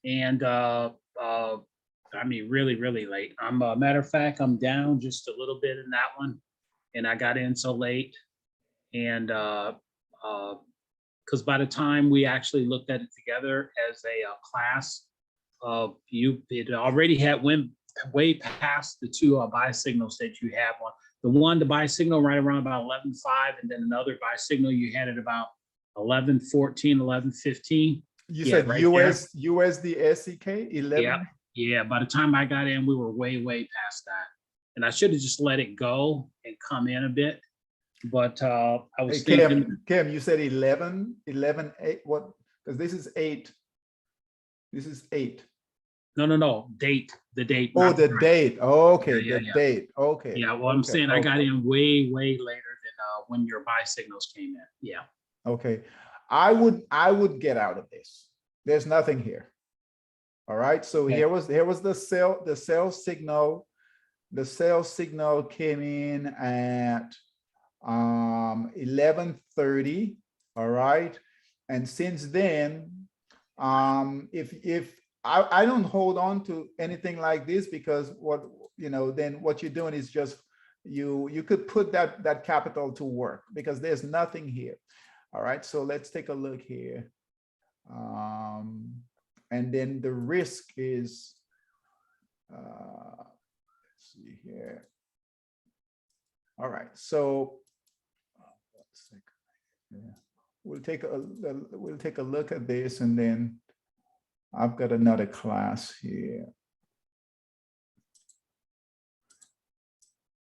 E: and I mean, really late. I'm a matter of fact, I'm down just a little bit in that one, and I got in so late. And because by the time we actually looked at it together as a class, it already had went way past the two buy signals that you have on. The buy signal right around about 11.5, and then another buy signal you had at about 11.14, 11.15.
B: You said
E: right
B: USD SEK 11.
E: Yeah. By the time I got in, we were way past that, and I should have just let it go and come in a bit. But I was thinking,
B: Kim, you said 11, 8, what? Because this is 8. This is 8.
E: No, date, the date.
B: Oh, the date. Okay,
E: Yeah,
B: the date. Okay.
E: Yeah, well, I'm saying I got in way later than when your buy signals came in. Yeah.
B: Okay. I would get out of this. There's nothing here. All right. So
E: Okay.
B: here was the sell signal. The sell signal came in at 11:30. All right. And since then, if I don't hold on to anything like this, because then what you're doing is just you could put that capital to work because there's nothing here. All right, so let's take a look here. And then the risk is, let's see here. All right, so we'll take a look at this, and then I've got another class here.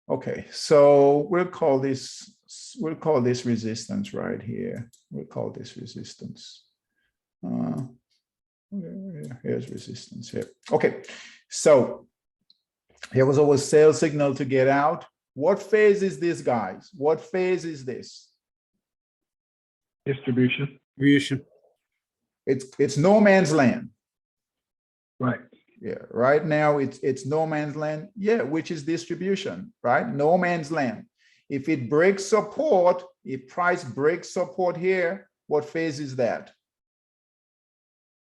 B: Okay, so we'll call this resistance right here. We'll call this resistance. Here's resistance here. Okay, so here was our sales signal to get out. What phase is this, guys? What phase is this?
C: Distribution.
B: It's no man's land.
C: Right.
B: Yeah, right now it's no man's land. Yeah, which is distribution, right? No man's land. If it breaks support, if price breaks support here, what phase is that?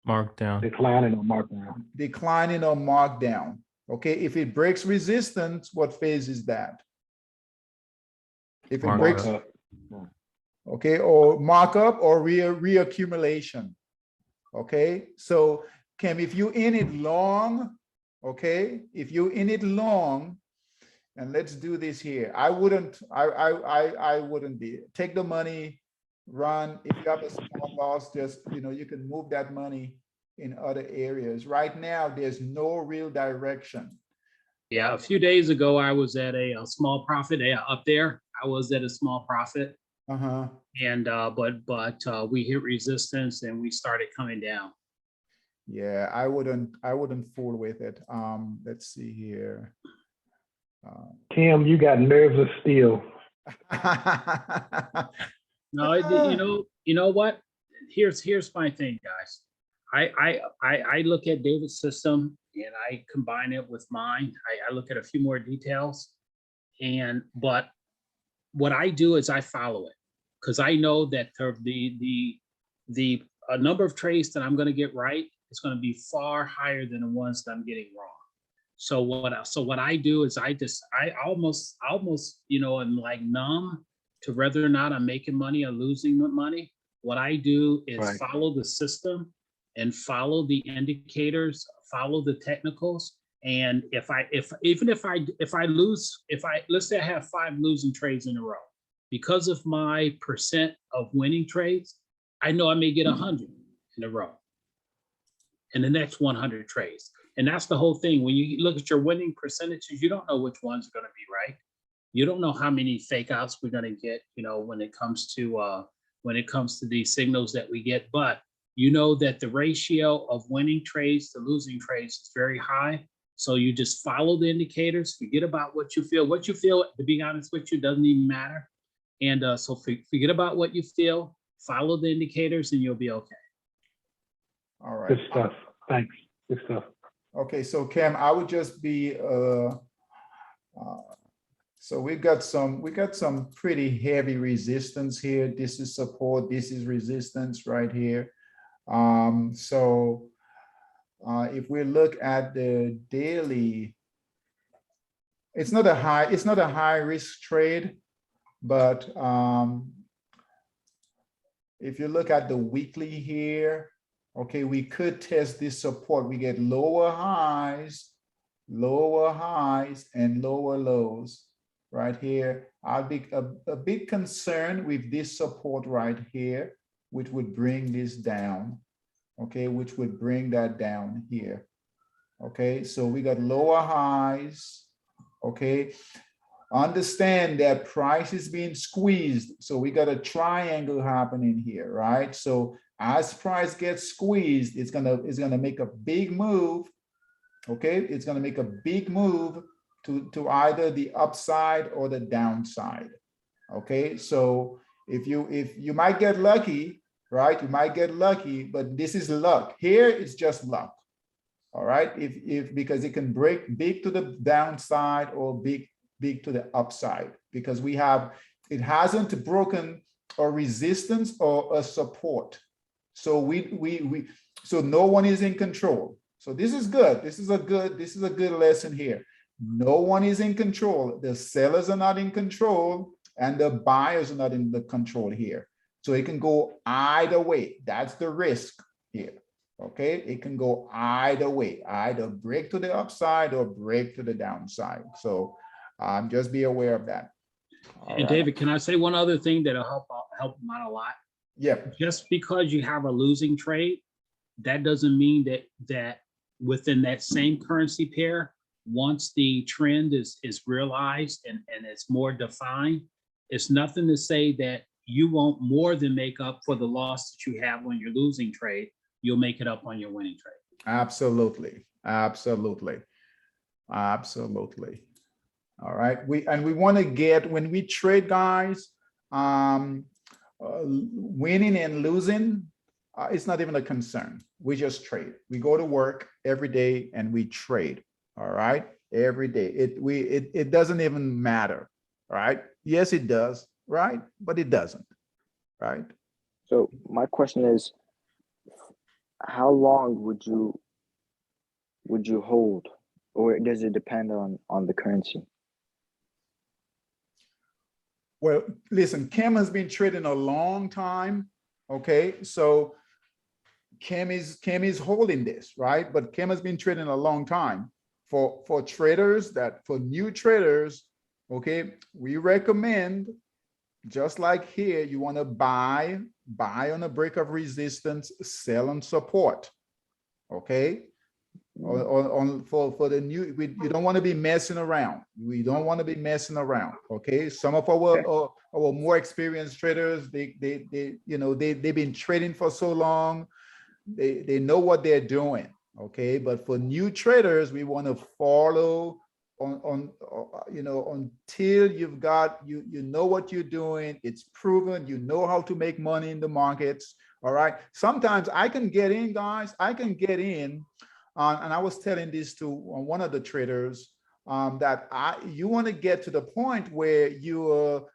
F: Markdown.
C: Declining or markdown.
B: Declining or markdown. Okay, if it breaks resistance, what phase is that? If it
F: Mark
B: breaks,
C: up.
B: okay, or markup or reaccumulation. Okay, so Kim, if you in it long, okay, if you in it long, and let's do this here. I wouldn't be. Take the money, run. If you have a small loss, just, you can move that money in other areas. Right now, there's no real direction.
E: Yeah, a few days ago, I was at a small profit up there. I was at a small profit. And but we hit resistance and we started coming down.
B: Yeah, I wouldn't fool with it. Let's see here.
C: Tim, you got nerves of steel.
E: No, you know what? Here's my thing, guys. I look at David's system and I combine it with mine. I look at a few more details, but what I do is I follow it because I know that the number of trades that I'm going to get right is going to be far higher than the ones that I'm getting wrong. So what I do is I almost am like numb to whether or not I'm making money or losing money. What I do is follow the system and follow the indicators, follow the technicals. And if I lose, let's say I have 5 losing trades in a row, because of my percent of winning trades, I know I may get 100 in a row in the next 100 trades. And that's the whole thing. When you look at your winning percentages, you don't know which one's going to be right. You don't know how many fake outs we're going to get, when it comes to these signals that we get. But you know that the ratio of winning trades to losing trades is very high. So you just follow the indicators, forget about what you feel. What you feel, to be honest with you, doesn't even matter. And so forget about what you feel, follow the indicators, and you'll be okay.
B: All right.
C: Good stuff. Thanks. Good stuff.
B: Okay, so Cam, I would just be so we got some pretty heavy resistance here. This is support, this is resistance right here. So if we look at the daily, it's not a high risk trade, but if you look at the weekly here, okay, we could test this support. We get lower highs and lower lows right here. I'll be a bit concerned with this support right here, which would bring this down, okay, which would bring that down here. Okay, so we got lower highs, okay. Understand that price is being squeezed, so we got a triangle happening here, right? So as price gets squeezed, it's gonna make a big move, okay? It's gonna make a big move to either the upside or the downside, okay? So if you might get lucky, right? You might get lucky, but this is luck. Here it's just luck, all right? Because it can break big to the downside or big to the upside, because it hasn't broken a resistance or a support. So so no one is in control. So this is good. This is a good lesson here. No one is in control. The sellers are not in control and the buyers are not in the control here. So it can go either way. That's the risk here. Okay, it can go either way, either break to the upside or break to the downside. So just be aware of that. All
E: and
B: right.
E: David, can I say one other thing that'll help them out a lot?
B: Yeah.
E: Just because you have a losing trade that doesn't mean that within that same currency pair, once the trend is realized and it's more defined, it's nothing to say that you won't more than make up for the loss that you have on your losing trade. You'll make it up on your winning trade.
B: Absolutely. Absolutely. Absolutely. All right. We want to get, when we trade, guys, winning and losing, it's not even a concern. We just trade. We go to work every day and we trade. All right. Every day. It doesn't even matter. Right. Yes, it does. Right. But it doesn't. Right.
G: So my question is, how long would you hold, or does it depend on the currency?
B: Well, listen, Kim has been trading a long time. Okay, so Kim is holding this, right? But Kim has been trading a long time. For traders, for new traders, okay, we recommend, just like here, you want to buy on a break of resistance, sell on support. Okay. For the new, you don't want to be messing around. We don't want to be messing around. Okay. Some of our more experienced traders, they've been trading for so long, they know what they're doing. Okay. But for new traders, we want to follow until you've got, you know what you're doing. It's proven, you know how to make money in the markets. All right. Sometimes I can get in, guys. I can get in. And I was telling this to one of the traders, that you want to get to the point where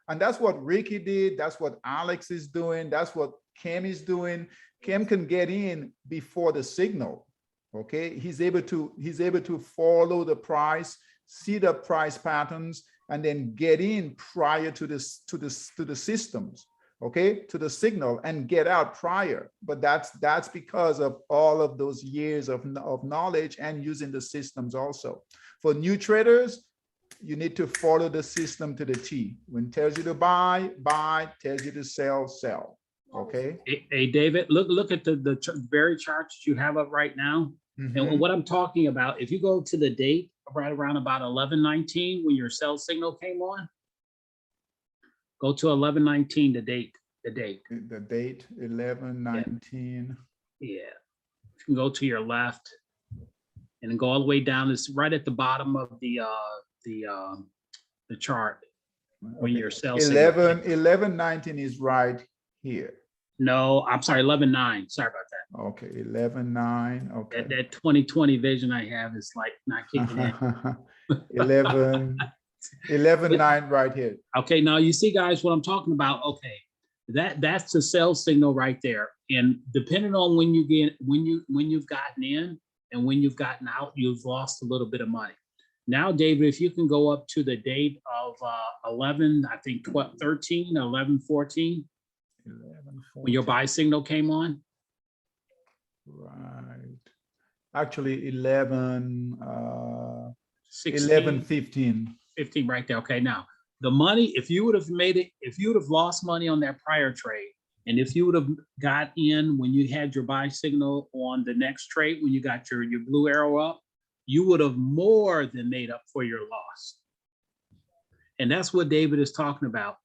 B: and that's what Ricky did. That's what Alex is doing. That's what Kim is doing. Kim can get in before the signal. Okay. He's able to follow the price, see the price patterns, and then get in prior to the systems. Okay, to the signal, and get out prior. But that's because of all of those years of knowledge and using the systems also. For new traders, you need to follow the system to the T. When it tells you to buy, tells you to sell. Okay.
E: Hey, David, look at the very charts that you have up right now. And what I'm talking about, if you go to the date right around about 11:19 when your sell signal came on, go to 11:19, the date.
B: The date, 11:19.
E: Yeah. You can go to your left and then go all the way down. It's right at the bottom of the chart when your sell signal.
B: 11:19 is right here.
E: No, I'm sorry, 11:9. Sorry about that.
B: Okay, 11:9. Okay.
E: That 2020 vision I have is like not kicking in.
B: 11:9 right here.
E: Okay, now you see, guys, what I'm talking about. Okay, that's the sell signal right there. And depending on when you've gotten in and when you've gotten out, you've lost a little bit of money. Now, David, if you can go up to the date of 11, I think 13, 11:14, when your buy signal came on.
B: Right. Actually, 11:15.
E: 15 right there. Okay, now the money, if you would have made it, if you would have lost money on that prior trade, and if you would have got in when you had your buy signal on the next trade, when you got your blue arrow up, you would have more than made up for your loss. And that's what David is talking about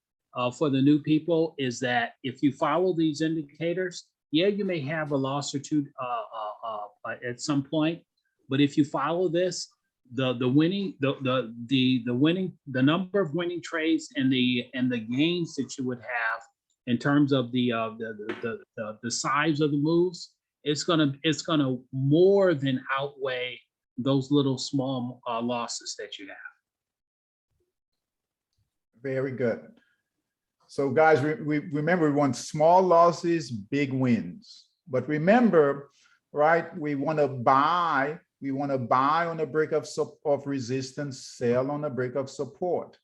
E: for the new people, is that if you follow these indicators, yeah, you may have a loss or two at some point, but if you follow this, the number of winning trades and the gains that you would have in terms of the size of the moves, it's gonna more than outweigh those little small losses that you have.
B: Very good. So guys, we remember, we want small losses, big wins. But remember, right, we want to buy on a break of resistance, sell on a break of support.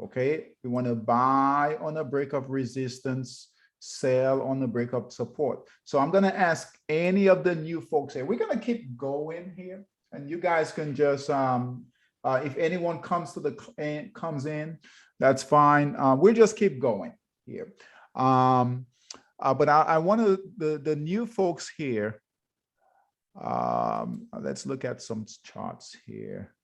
B: Okay, we want to buy on a break of resistance, sell on the break of support. So I'm going to ask any of the new folks here. We're going to keep going here, and you guys can just if anyone comes in, that's fine. We'll just keep going here. But I want the new folks here. Let's look at some charts here.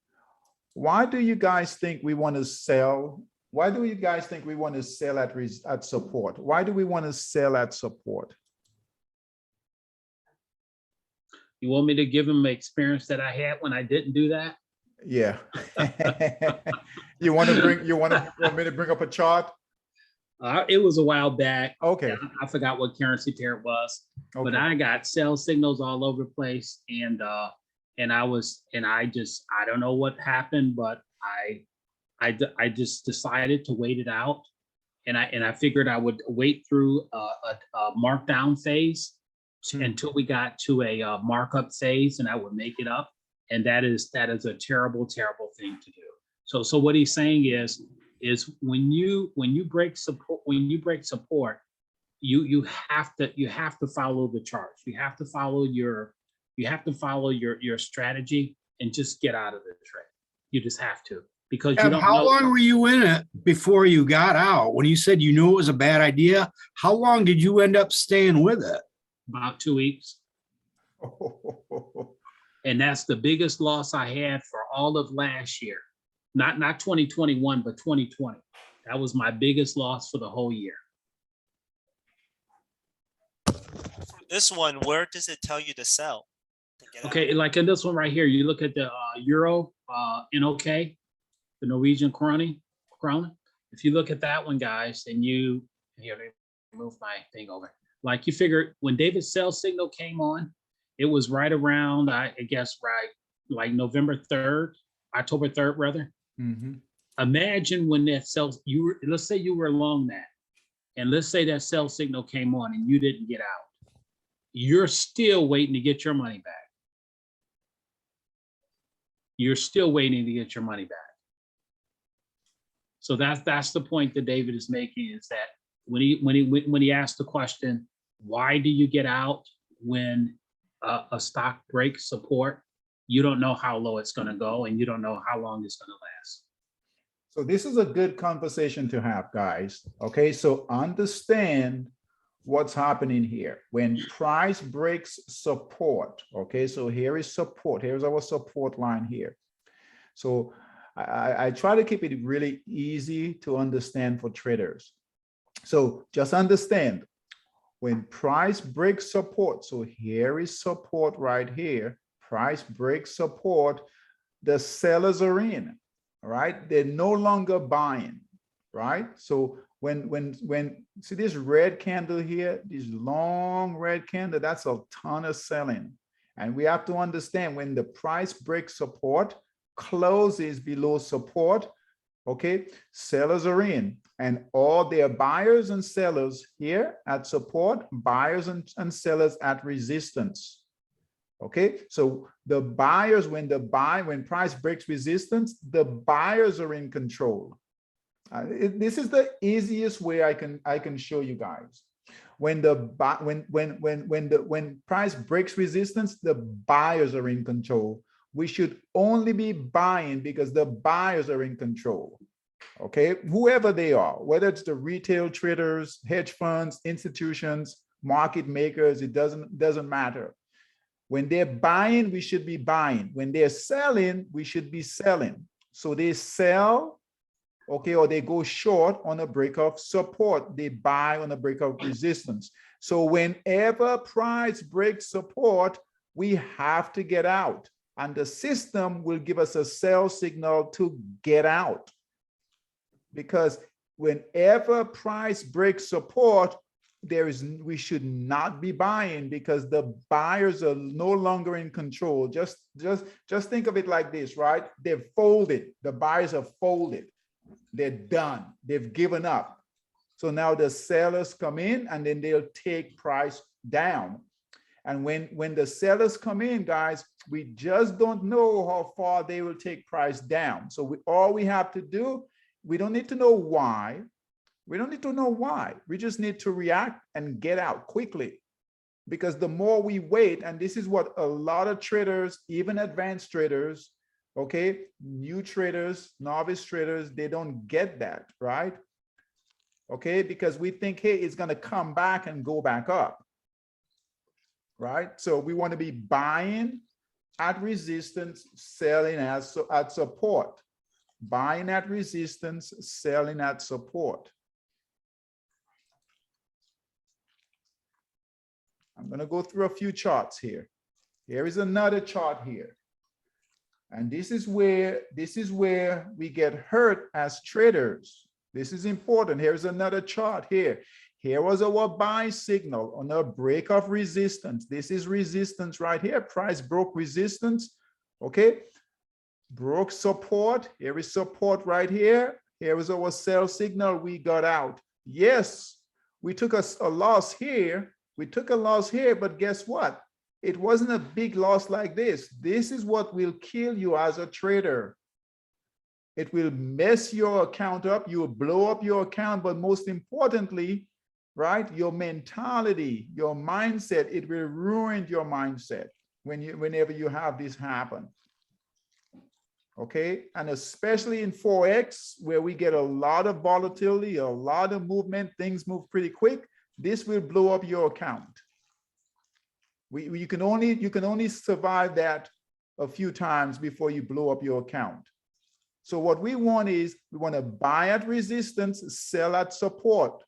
B: Why do you guys think we want to sell? Why do you guys think we want to sell at support? Why do we want to sell at support?
E: You want me to give them the experience that I had when I didn't do that?
B: Yeah. you want me to bring up a chart?
E: It was a while back.
B: Okay.
E: I forgot what currency pair it was,
B: Okay.
E: but I got sell signals all over the place, and I don't know what happened, but I just decided to wait it out, and I figured I would wait through a markdown phase until we got to a markup phase, and I would make it up. And that is a terrible, terrible thing to do. So what he's saying is when you break support, you have to follow the charts. You have to follow your strategy and just get out of the trade. You just have to, because you don't
J: How
E: know.
J: long were you in it before you got out? When you said you knew it was a bad idea, how long did you end up staying with it?
E: About 2 weeks. And that's the biggest loss I had for all of last year. Not 2021, but 2020. That was my biggest loss for the whole year.
H: This one, where does it tell you to sell?
E: Okay, like in this one right here, you look at the Euro NOK, the Norwegian krone. If you look at that one, guys, and here, let me move my thing over. Like you figure when David's sell signal came on, it was right around, I guess, right, like November 3rd, October 3rd, rather.
B: Mm-hmm.
E: Imagine when that let's say you were long that, and let's say that sell signal came on and you didn't get out. You're still waiting to get your money back. You're still waiting to get your money back. So that's the point that David is making, is that when he asked the question, why do you get out when a stock breaks support? You don't know how low it's going to go, and you don't know how long it's going to last.
B: So this is a good conversation to have, guys. Okay, so understand what's happening here. When price breaks support, okay, so here is support. Here's our support line here. So I try to keep it really easy to understand for traders. So just understand, when price breaks support, so here is support right here, price breaks support, the sellers are in, right? They're no longer buying, right? So when see this red candle here, this long red candle, that's a ton of selling. And we have to understand, when the price breaks support, closes below support, okay, sellers are in, and all their buyers and sellers here at support, buyers and sellers at resistance. Okay, so the buyers, when price breaks resistance, the buyers are in control. This is the easiest way I can show you guys. When price breaks resistance, the buyers are in control. We should only be buying because the buyers are in control. Okay, whoever they are, whether it's the retail traders, hedge funds, institutions, market makers, it doesn't matter. When they're buying, we should be buying. When they're selling, we should be selling. So they sell, okay, or they go short on a break of support. They buy on a break of resistance. So whenever price breaks support, we have to get out. And the system will give us a sell signal to get out. Because whenever price breaks support, we should not be buying, because the buyers are no longer in control. Just think of it like this, right? They've folded. The buyers have folded. They're done. They've given up. So now the sellers come in, and then they'll take price down. And when the sellers come in, guys, we just don't know how far they will take price down. So all we have to do, we don't need to know why. We don't need to know why. We just need to react and get out quickly. Because the more we wait, and this is what a lot of traders, even advanced traders, okay, new traders, novice traders, they don't get that, right? Okay, because we think, hey, it's going to come back and go back up. right? So we want to be buying at resistance, selling at support. Buying at resistance, selling at support. I'm going to go through a few charts here. Here is another chart here. And this is where we get hurt as traders. This is important. Here's another chart here. Here was our buy signal on a break of resistance. This is resistance right here. Price broke resistance. Okay. Broke support. Here is support right here. Here is our sell signal. We got out. Yes, we took a loss here. We took a loss here, but guess what? It wasn't a big loss like this. This is what will kill you as a trader. It will mess your account up. You will blow up your account, but most importantly, right, your mentality, your mindset, it will ruin your mindset whenever you have this happen. Okay, and especially in Forex, where we get a lot of volatility, a lot of movement, things move pretty quick. This will blow up your account. You can only survive that a few times before you blow up your account. So what we want is we want to buy at resistance, sell at support.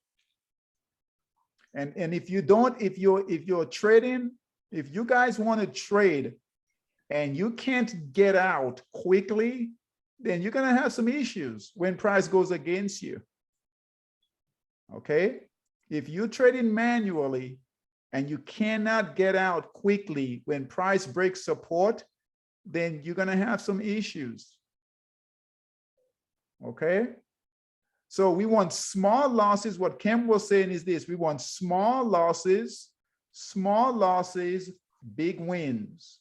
B: And if you're trading, if you guys want to trade and you can't get out quickly, then you're going to have some issues when price goes against you. Okay? If you're trading manually and you cannot get out quickly when price breaks support, then you're going to have some issues. Okay? So we want small losses. What Kem was saying is this: we want small losses, big wins.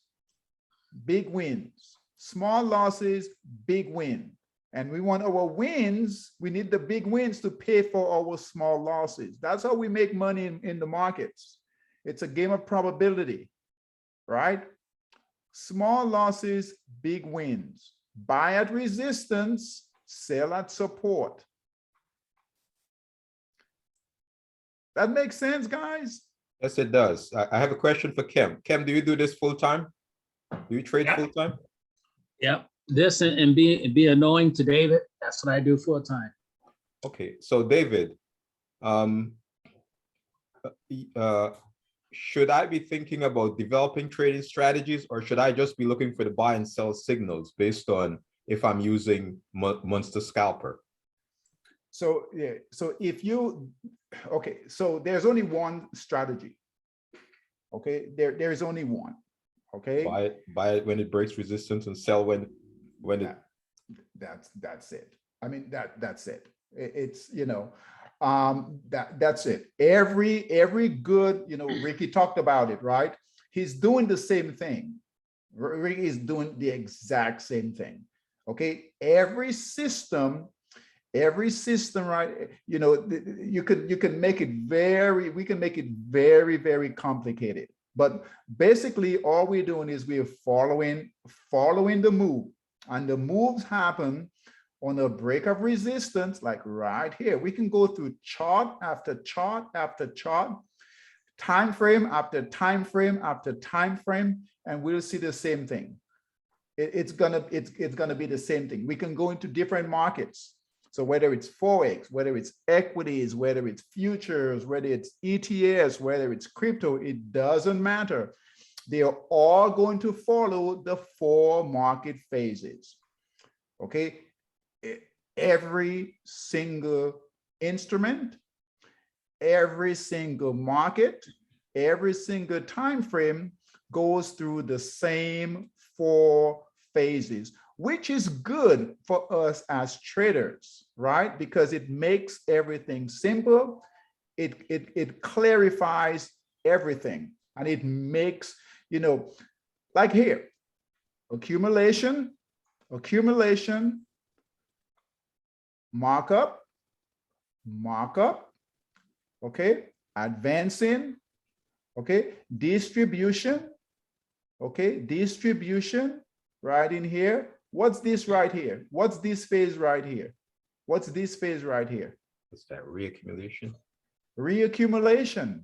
B: Big wins, small losses, big win. And we want our wins, we need the big wins to pay for our small losses. That's how we make money in the markets. It's a game of probability, right? Small losses, big wins. Buy at resistance, sell at support. That makes sense, guys?
K: Yes, it does. I have a question for Kem. Kem, do you do this full time? Do you trade full time?
E: Yep. This and be annoying to David. That's what I do full time.
K: Okay, so David, should I be thinking about developing trading strategies, or should I just be looking for the buy and sell signals based on if I'm using Monster Scalper?
B: So yeah, so if you, okay, so there's only one strategy. Okay, there is only one. Okay,
K: buy it when it breaks resistance and sell when it.
B: That's it. I mean that's it. It's, you know, that's it. Every good, you know, Ricky talked about it, right? He's doing the same thing. Ricky is doing the exact same thing. Okay, every system, right? You know, you can make it we can make it very, very complicated. But basically, all we're doing is we're following the move, and the moves happen on a break of resistance, like right here. We can go through chart after chart after chart, time frame after time frame after time frame, and we'll see the same thing. It's gonna be the same thing. We can go into different markets. So whether it's Forex, whether it's equities, whether it's futures, whether it's ETFs, whether it's crypto, it doesn't matter. They are all going to follow the 4 market phases. Okay, every single instrument, every single market, every single time frame goes through the same 4 phases, which is good for us as traders, right? Because it makes everything simple. It clarifies everything, and it makes, you know, like here, accumulation, markup, okay, advancing, okay, distribution, okay, distribution, right in here. What's this right here? What's this phase right here? What's this phase right here?
K: What's that? Reaccumulation.
B: Reaccumulation.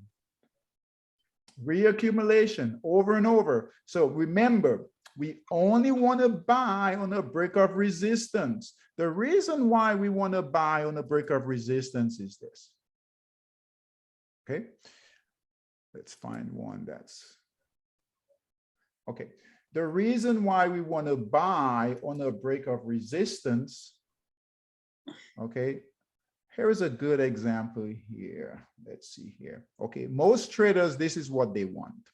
B: reaccumulation over and over. So remember, we only want to buy on a break of resistance. The reason why we want to buy on a break of resistance is this. Okay, let's find one that's okay. The reason why we want to buy on a break of resistance, okay, here is a good example here. Let's see here. Okay, most traders, this is what they want.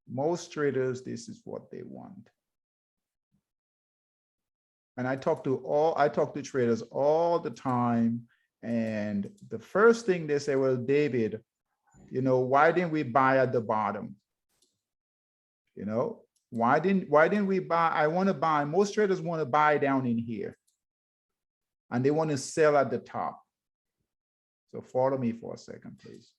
B: Most traders, this is what they want. And I talk to traders all the time. And the first thing they say, well, David, you know, why didn't we buy at the bottom? You know, why didn't we buy? I want to buy, most traders want to buy down in here. And they want to sell at the top. So follow me for a second, please.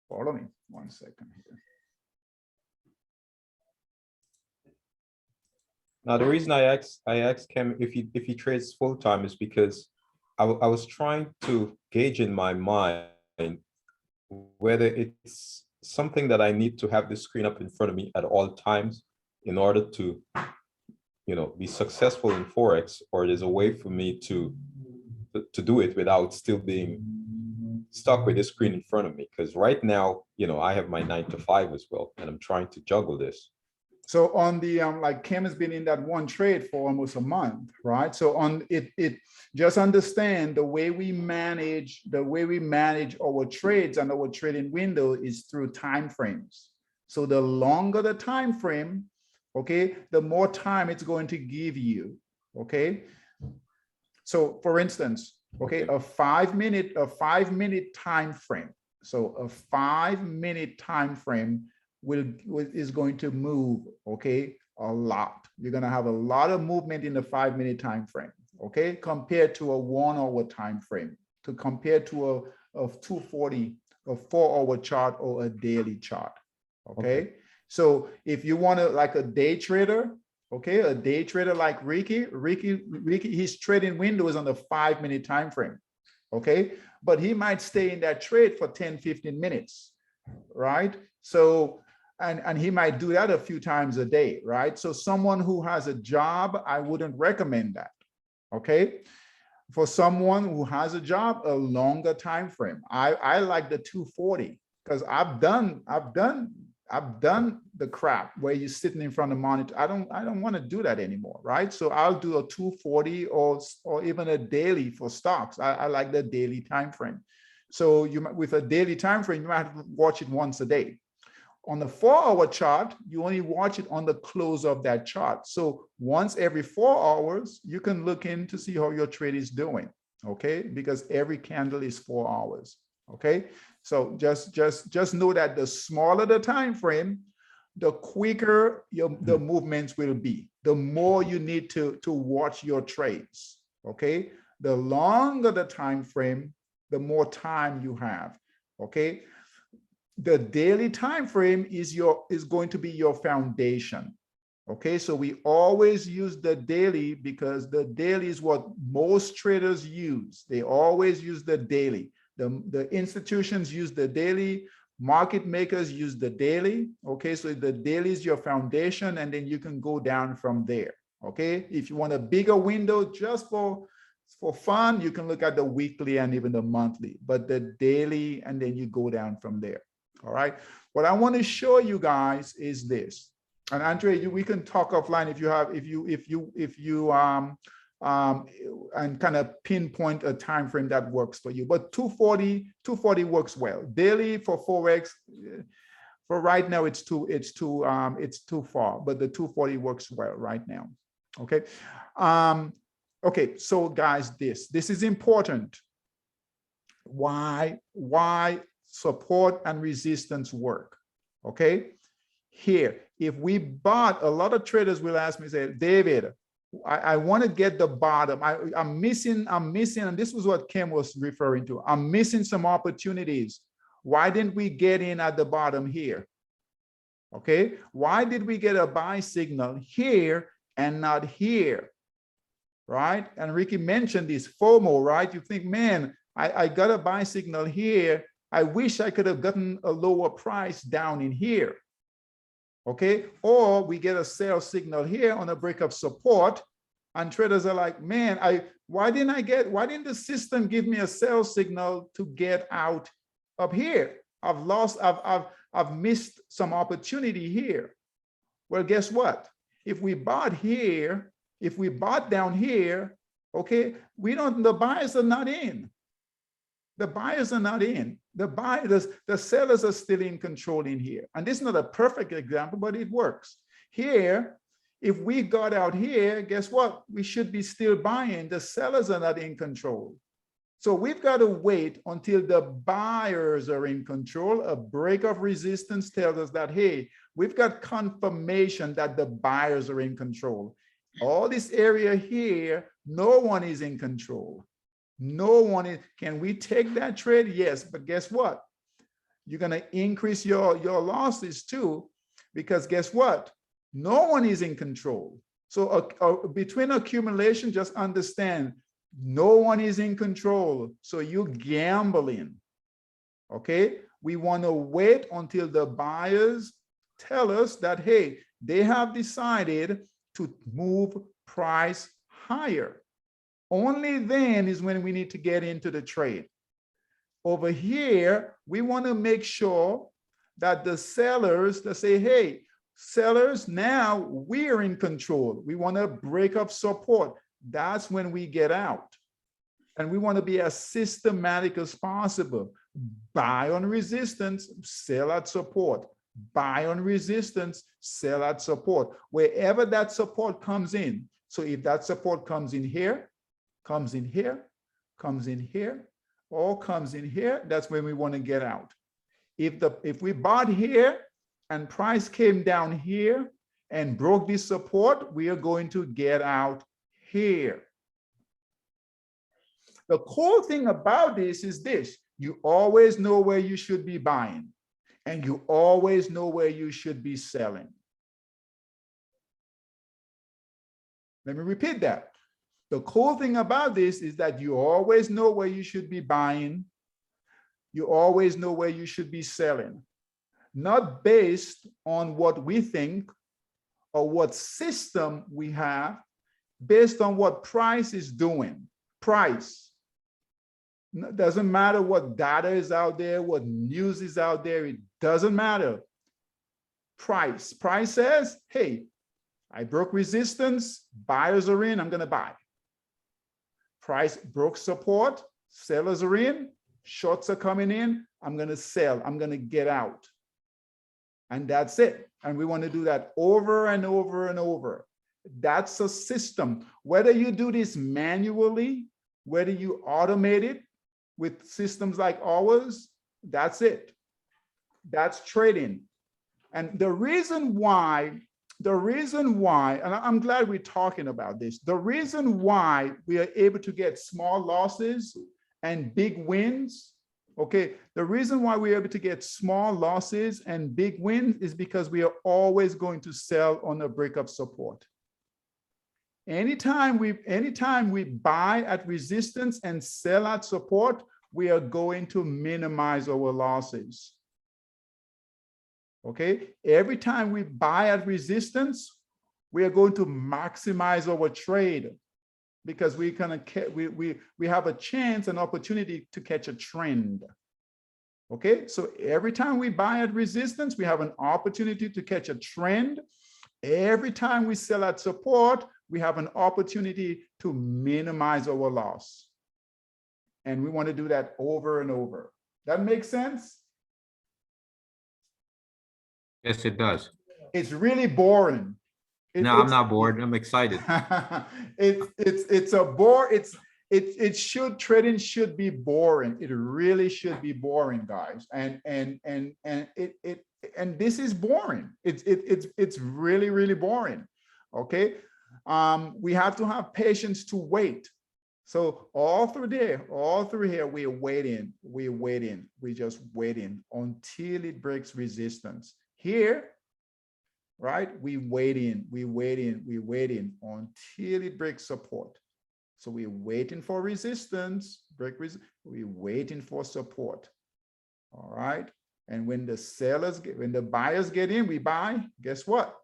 B: Follow me 1 second here.
K: Now, the reason I asked him if he trades full time is because I was trying to gauge in my mind whether it's something that I need to have the screen up in front of me at all times in order to, you know, be successful in Forex, or there's a way for me to do it without still being stuck with the screen in front of me. Because right now, you know, I have my 9 to 5 as well, and I'm trying to juggle this.
B: So on the like Kim has been in that one trade for almost a month, right? So on it just understand the way we manage our trades and our trading window is through time frames. So the longer the time frame, okay, the more time it's going to give you, okay? So for instance, okay, a 5 minute time frame. So a 5 minute time frame is going to move, okay, a lot. You're going to have a lot of movement in the 5 minute time frame, okay, compared to a 1 hour time frame, to compare to a 240, a 4 hour chart or a daily chart, okay? So if you want to, like a day trader, okay, a day trader like Ricky, his trading window is on the 5 minute time frame, okay, but he might stay in that trade for 10-15 minutes, right? So and he might do that a few times a day, right? So someone who has a job, I wouldn't recommend that, okay? For someone who has a job, a longer time frame. I like the 240 because I've done the crap where you're sitting in front of the monitor. I don't want to do that anymore, right? So I'll do a 240 or even a daily for stocks. I like the daily time frame. So with a daily time frame, you might have to watch it once a day. On the 4 hour chart, you only watch it on the close of that chart. So once every 4 hours, you can look in to see how your trade is doing, okay? Because every candle is 4 hours, okay? So just know that the smaller the time frame, the quicker the movements will be. The more you need to watch your trades, okay? The longer the time frame, the more time you have, okay? The daily time frame is going to be your foundation, okay? So we always use the daily because the daily is what most traders use. They always use the daily. The institutions use the daily, market makers use the daily, okay? So the daily is your foundation, and then you can go down from there, okay? If you want a bigger window just for fun, you can look at the weekly and even the monthly, but the daily, and then you go down from there. All right. What I want to show you guys is this. And Andre, we can talk offline if you and kind of pinpoint a time frame that works for you. But 240 works well. Daily for Forex, for right now it's too far, but the 240 works well right now. Okay. Okay. So guys, this is important. Why support and resistance work, okay? Here, if we bought, a lot of traders will ask me, say, David, I want to get the bottom. I'm missing, and this was what Kim was referring to. I'm missing some opportunities. Why didn't we get in at the bottom here? Okay, why did we get a buy signal here and not here, right? And Ricky mentioned this FOMO, right? You think, man, I got a buy signal here. I wish I could have gotten a lower price down in here. Okay, or we get a sell signal here on a break of support, and traders are like, man, why didn't the system give me a sell signal to get out up here? I've missed some opportunity here. Well, guess what? If we bought here, if we bought down here, okay, the buyers are not in. The buyers are not in. The sellers are still in control in here. And this is not a perfect example, but it works. Here, if we got out here, guess what? We should be still buying. The sellers are not in control. So we've got to wait until the buyers are in control. A break of resistance tells us that, hey, we've got confirmation that the buyers are in control. All this area here, no one is in control. No one is. Can we take that trade? Yes, but guess what? You're going to increase your losses too, because guess what? No one is in control. So between accumulation, just understand, no one is in control. So you're gambling. Okay? We want to wait until the buyers tell us that, hey, they have decided to move price higher. Only then is when we need to get into the trade. Over here, we want to make sure that the sellers, they say, hey, sellers, now we're in control. We want to break up support. That's when we get out. And we want to be as systematic as possible. Buy on resistance, sell at support. Buy on resistance, sell at support. Wherever that support comes in. So if that support comes in here, comes in here, comes in here, or comes in here, that's when we want to get out. If we bought here and price came down here and broke this support, we are going to get out here. The cool thing about this is this: you always know where you should be buying, and you always know where you should be selling. Let me repeat that. The cool thing about this is that you always know where you should be buying. You always know where you should be selling, not based on what we think or what system we have, based on what price is doing. Price. It doesn't matter what data is out there, what news is out there. It doesn't matter. Price. Price says, hey, I broke resistance. Buyers are in. I'm going to buy. Price broke support, sellers are in, shorts are coming in, I'm going to sell, I'm going to get out. And that's it. And we want to do that over and over and over. That's a system. Whether you do this manually, whether you automate it with systems like ours, that's it. That's trading. And the reason why, and I'm glad we're talking about this, the reason why we are able to get small losses and big wins, okay, the reason why we're able to get small losses and big wins is because we are always going to sell on a break of support. Anytime we buy at resistance and sell at support, we are going to minimize our losses. Okay, every time we buy at resistance, we are going to maximize our trade because we have a chance, an opportunity to catch a trend. Okay, so every time we buy at resistance, we have an opportunity to catch a trend. Every time we sell at support, we have an opportunity to minimize our loss. And we want to do that over and over. That makes sense?
K: Yes, it does.
B: It's really boring.
K: No, I'm not bored. I'm excited.
B: It's a bore. Trading should be boring. It really should be boring, guys. And this is boring. It's really, really boring. Okay. We have to have patience to wait. So all through here, we're waiting. We're just waiting until it breaks resistance. Here, right? We waiting until it breaks support. So we're waiting for resistance, we're waiting for support. All right. And when the buyers get in, we buy. Guess what?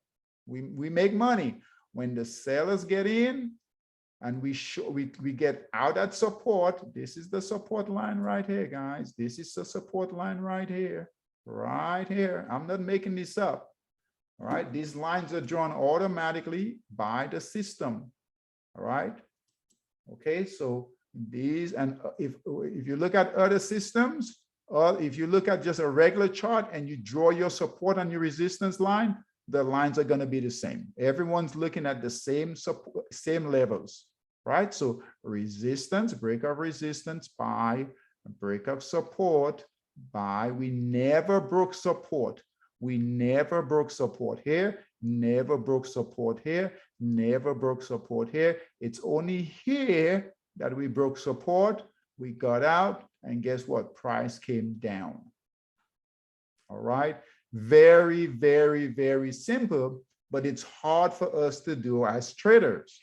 B: We make money. When the sellers get in and we get out at support, this is the support line right here, guys. This is the support line right here. Right here. I'm not making this up. All right. These lines are drawn automatically by the system. All right. Okay. So these, and if you look at other systems, or if you look at just a regular chart and you draw your support and your resistance line, the lines are going to be the same. Everyone's looking at the same support, same levels, right? So resistance, break of resistance, buy, break of support, buy. We never broke support. We never broke support here, never broke support here, never broke support here. It's only here that we broke support. We got out, and guess what? Price came down. All right. Very, very, very simple, but it's hard for us to do as traders.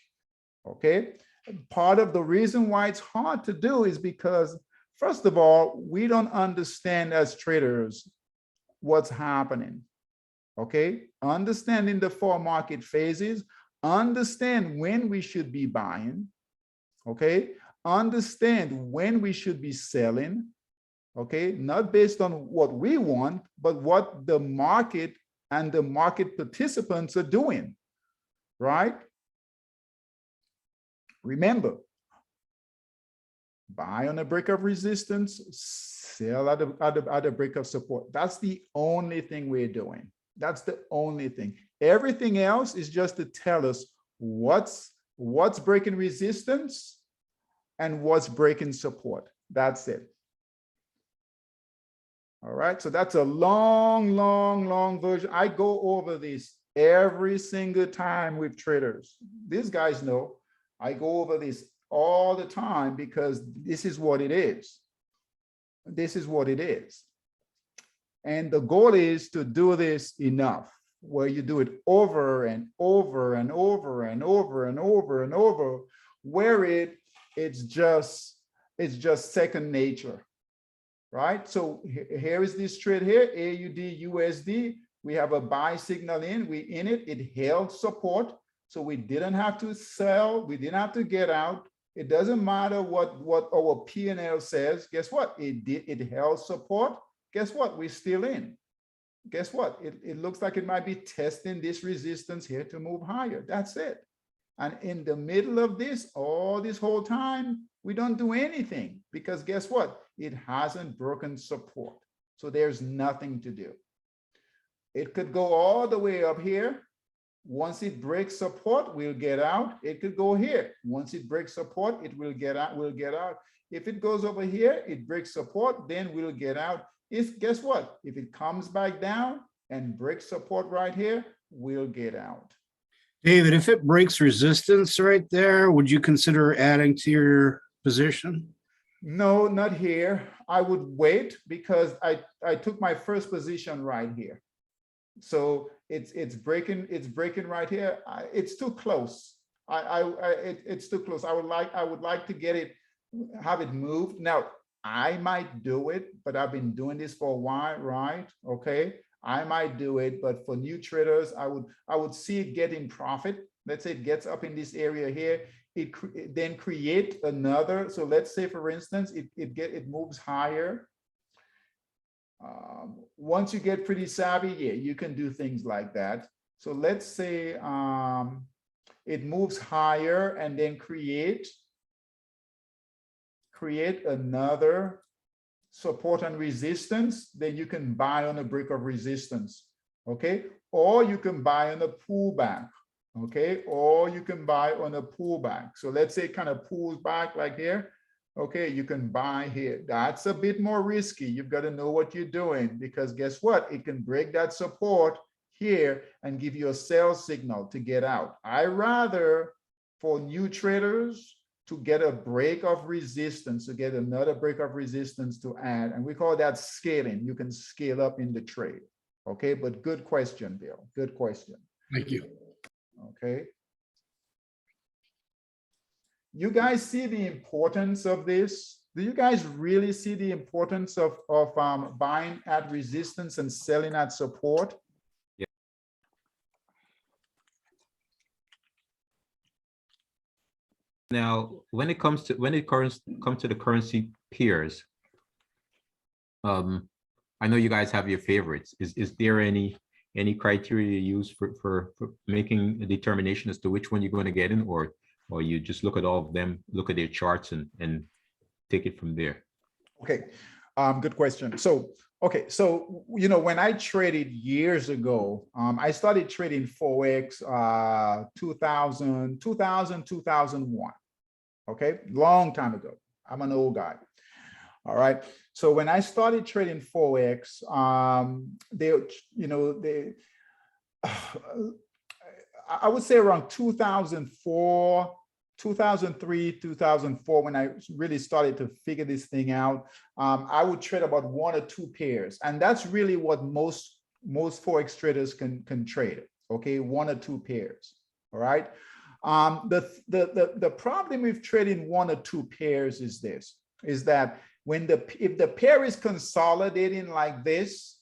B: Okay. Part of the reason why it's hard to do is because, first of all, we don't understand as traders what's happening. Okay. Understanding the 4 market phases, understand when we should be buying. Okay. Understand when we should be selling. Okay, not based on what we want, but what the market and the market participants are doing, right? Remember, buy on a break of resistance, sell at a break of support. That's the only thing we're doing. That's the only thing. Everything else is just to tell us what's breaking resistance and what's breaking support. That's it. All right, so that's a long version. I go over this every single time with traders. These guys know I go over this all the time because this is what it is. This is what it is. And the goal is to do this enough, where you do it over and over and over and over and over and over, where it's just second nature. Right? So here is this trade here, AUD USD. We have a buy signal in, we in it, it held support. So we didn't have to sell, we didn't have to get out. It doesn't matter what our P&L says. Guess what? It held support. Guess what? We're still in. Guess what? It looks like it might be testing this resistance here to move higher. That's it. And in the middle of this, all this whole time, we don't do anything because guess what? It hasn't broken support. So there's nothing to do. It could go all the way up here. Once it breaks support, we'll get out. It could go here. Once it breaks support, it will get out. We'll get out. If it goes over here, it breaks support, then we'll get out. Guess what? If it comes back down and breaks support right here, we'll get out.
J: David, if it breaks resistance right there, would you consider adding to your position?
B: No, not here. I would wait because I took my first position right here. So it's breaking right here. It's too close. It's too close. I would like to get it, have it moved. Now I might do it, but I've been doing this for a while, right? Okay. I might do it, but for new traders, I would see it getting profit. Let's say it gets up in this area here. It then create another. So let's say, for instance, it moves higher. Once you get pretty savvy, yeah, you can do things like that. So let's say it moves higher and then create another support and resistance, then you can buy on a break of resistance, okay? Or you can buy on a pullback, okay? Or you can buy on a pullback. So let's say it kind of pulls back like here, okay? You can buy here. That's a bit more risky. You've got to know what you're doing because guess what? It can break that support here and give you a sell signal to get out. I rather, for new traders, to get a break of resistance, to get another break of resistance to add. And we call that scaling. You can scale up in the trade. Okay, but good question, Bill. Good question.
J: Thank you.
B: Okay. You guys see the importance of this? Do you guys really see the importance of buying at resistance and selling at support?
K: Now, when it comes to the currency pairs, I know you guys have your favorites. Is there any criteria you use for making a determination as to which one you're going to get in, or you just look at all of them, look at their charts and take it from there?
B: Okay, good question. So, okay, so, you know, when I traded years ago, I started trading Forex 2001. Okay, long time ago. I'm an old guy. All right. So when I started trading Forex, I would say around 2004, 2003, 2004, when I really started to figure this thing out, I would trade about 1 or 2 pairs. And that's really what most Forex traders can trade. Okay, 1 or 2 pairs. All right. The problem with trading 1 or 2 pairs is this, is that if the pair is consolidating like this,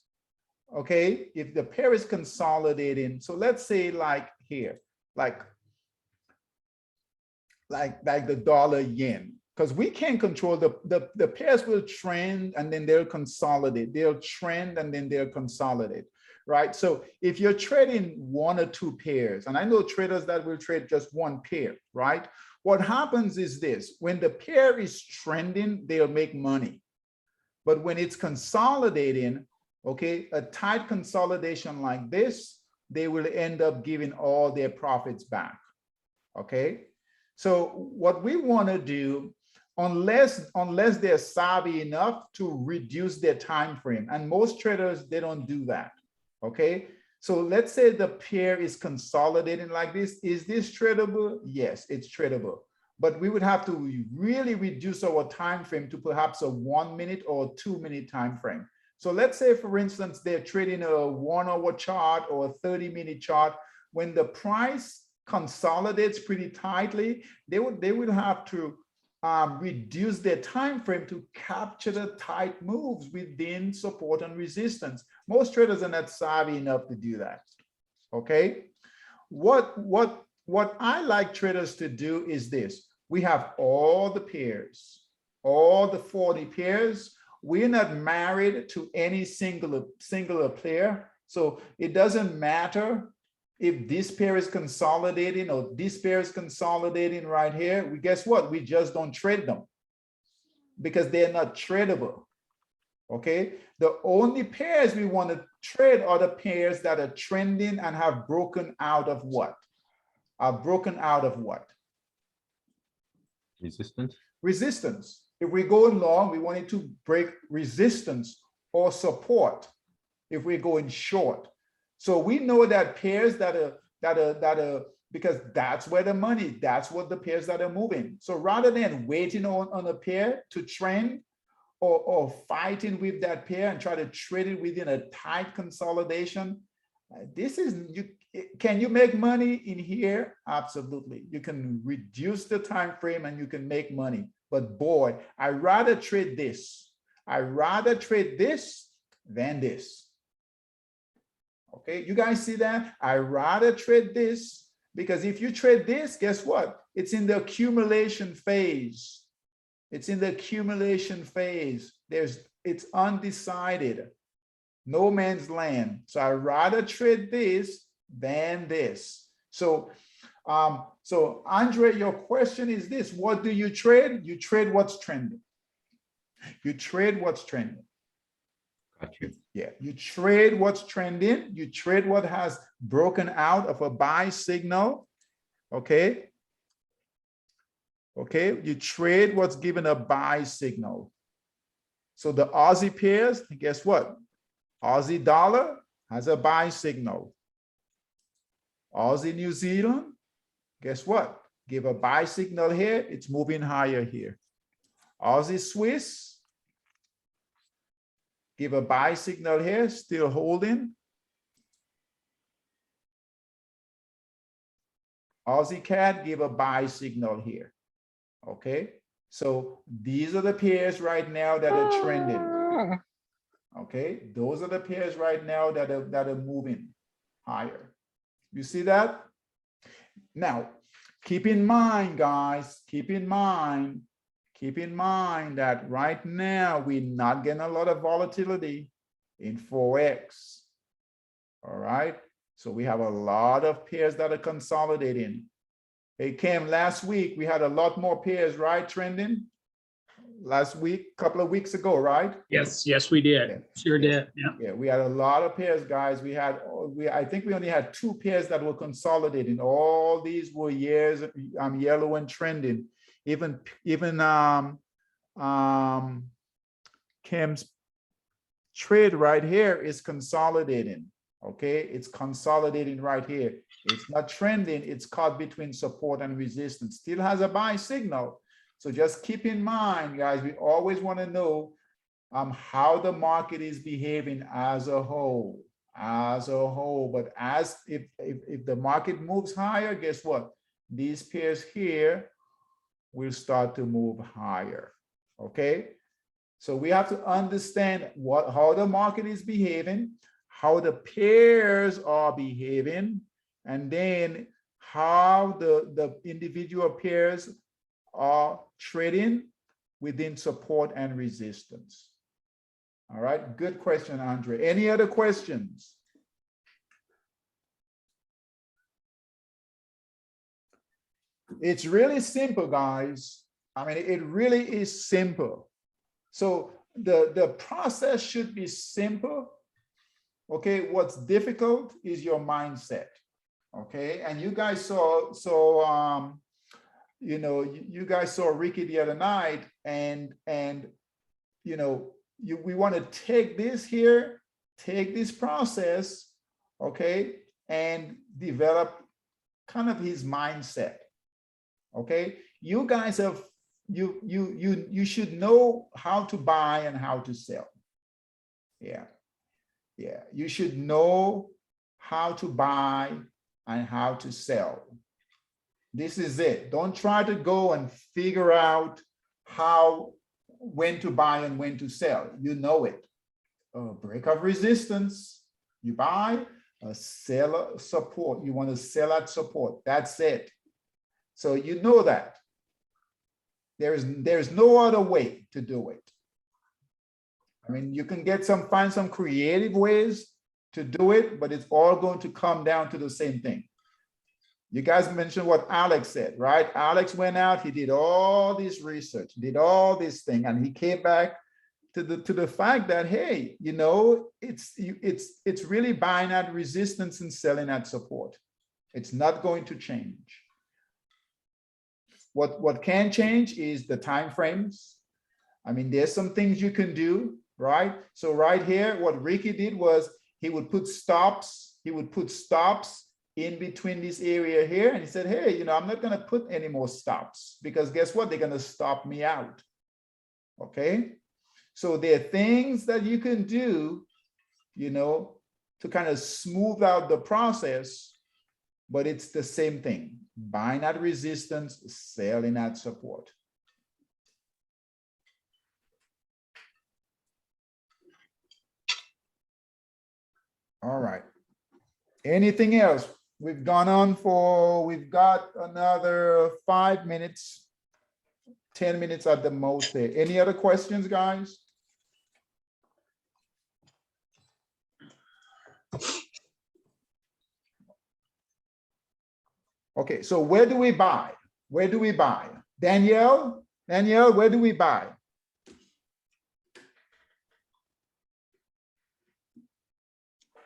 B: okay, if the pair is consolidating, so let's say like here, like the dollar yen, because we can't control the pairs will trend and then they'll consolidate, they'll trend and then they'll consolidate, right? So if you're trading 1 or 2 pairs, and I know traders that will trade just 1 pair, right? What happens is this: when the pair is trending, they'll make money. But when it's consolidating, okay, a tight consolidation like this, they will end up giving all their profits back. Okay. So what we want to do, unless they're savvy enough to reduce their time frame, and most traders, they don't do that. Okay. So let's say the pair is consolidating like this. Is this tradable? Yes, it's tradable. But we would have to really reduce our time frame to perhaps a 1 minute or 2 minute time frame. So let's say, for instance, they're trading a 1 hour chart or a 30-minute chart. When the price consolidates pretty tightly, they would have to reduce their time frame to capture the tight moves within support and resistance. Most traders are not savvy enough to do that. Okay, what I like traders to do is this: we have all the pairs, all the 40 pairs. We're not married to any singular player, so it doesn't matter if this pair is consolidating or this pair is consolidating right here. We guess what? We just don't trade them because they're not tradable. Okay, the only pairs we want to trade are the pairs that are trending and have broken out of what? Are broken out of what?
K: Resistance.
B: Resistance. If we're going long, we want it to break resistance or support. If we're going short, so we know that pairs that are because that's where the money, that's what the pairs that are moving. So rather than waiting on a pair to trend or fighting with that pair and try to trade it within a tight consolidation, this is can you make money in here? Absolutely. You can reduce the time frame and you can make money. But boy, I rather trade this. I rather trade this than this. Okay, you guys see that? I rather trade this because if you trade this, guess what? It's in the accumulation phase. It's in the accumulation phase. It's undecided. No man's land. So I rather trade this than this. So Andre, your question is this: what do you trade? You trade what's trending. You trade what's trending.
K: Got you.
B: Yeah, you trade what's trending. You trade what has broken out of a buy signal. Okay. Okay, you trade what's given a buy signal. So the Aussie pairs, guess what? Aussie dollar has a buy signal. Aussie New Zealand, guess what? Give a buy signal here, it's moving higher here. Aussie Swiss, give a buy signal here, still holding. Aussie CAD gave a buy signal here. Okay, so these are the pairs right now that are trending. Okay, those are the pairs right now that are moving higher. You see that? Now, keep in mind, guys, keep in mind that right now we're not getting a lot of volatility in Forex. All right, so we have a lot of pairs that are consolidating. Hey, Kim, last week we had a lot more pairs, right, trending? Last week, couple of weeks ago, right?
E: Yes, yes, we did.
B: Yeah.
E: Sure
B: Yeah.
E: did. Yeah.
B: Yeah, we had a lot of pairs, guys. I think we only had 2 pairs that were consolidating. All these were years, yellow and trending. Even Kim's trade right here is consolidating. Okay, it's consolidating right here. It's not trending, it's caught between support and resistance. Still has a buy signal. So just keep in mind, guys, we always want to know how the market is behaving as a whole, But if the market moves higher, guess what? These pairs here will start to move higher. Okay, so we have to understand how the market is behaving, how the pairs are behaving, and then how the individual pairs are trading within support and resistance. All right, good question, Andre. Any other questions? It's really simple, guys. I mean, it really is simple. So the process should be simple. Okay, what's difficult is your mindset. Okay, and you guys saw you guys saw Ricky the other night, and we want to take this process, okay, and develop kind of his mindset. Okay, you guys have you should know how to buy and how to sell. Yeah, you should know how to buy and how to sell. This is it. Don't try to go and figure out when to buy and when to sell. You know it. A break of resistance, you buy. A seller support, you want to sell at support. That's it. So you know that. There's no other way to do it. I mean, you can find some creative ways to do it, but it's all going to come down to the same thing. You guys mentioned what Alex said, right? Alex went out, he did all this research, did all this thing, and he came back to the fact that, hey, it's really buying at resistance and selling at support. It's not going to change. What can change is the time frames. I mean, there's some things you can do, right? So right here, what Ricky did was he would put stops. He would put stops in between this area here. And he said, hey, I'm not going to put any more stops, because guess what? They're going to stop me out. Okay. So there are things that you can do, to kind of smooth out the process, but it's the same thing. Buying at resistance, selling at support. All right. Anything else? We've got another 5 minutes, 10 minutes at the most there. Any other questions, guys? Okay, so where do we buy? Where do we buy? Danielle, where do we buy?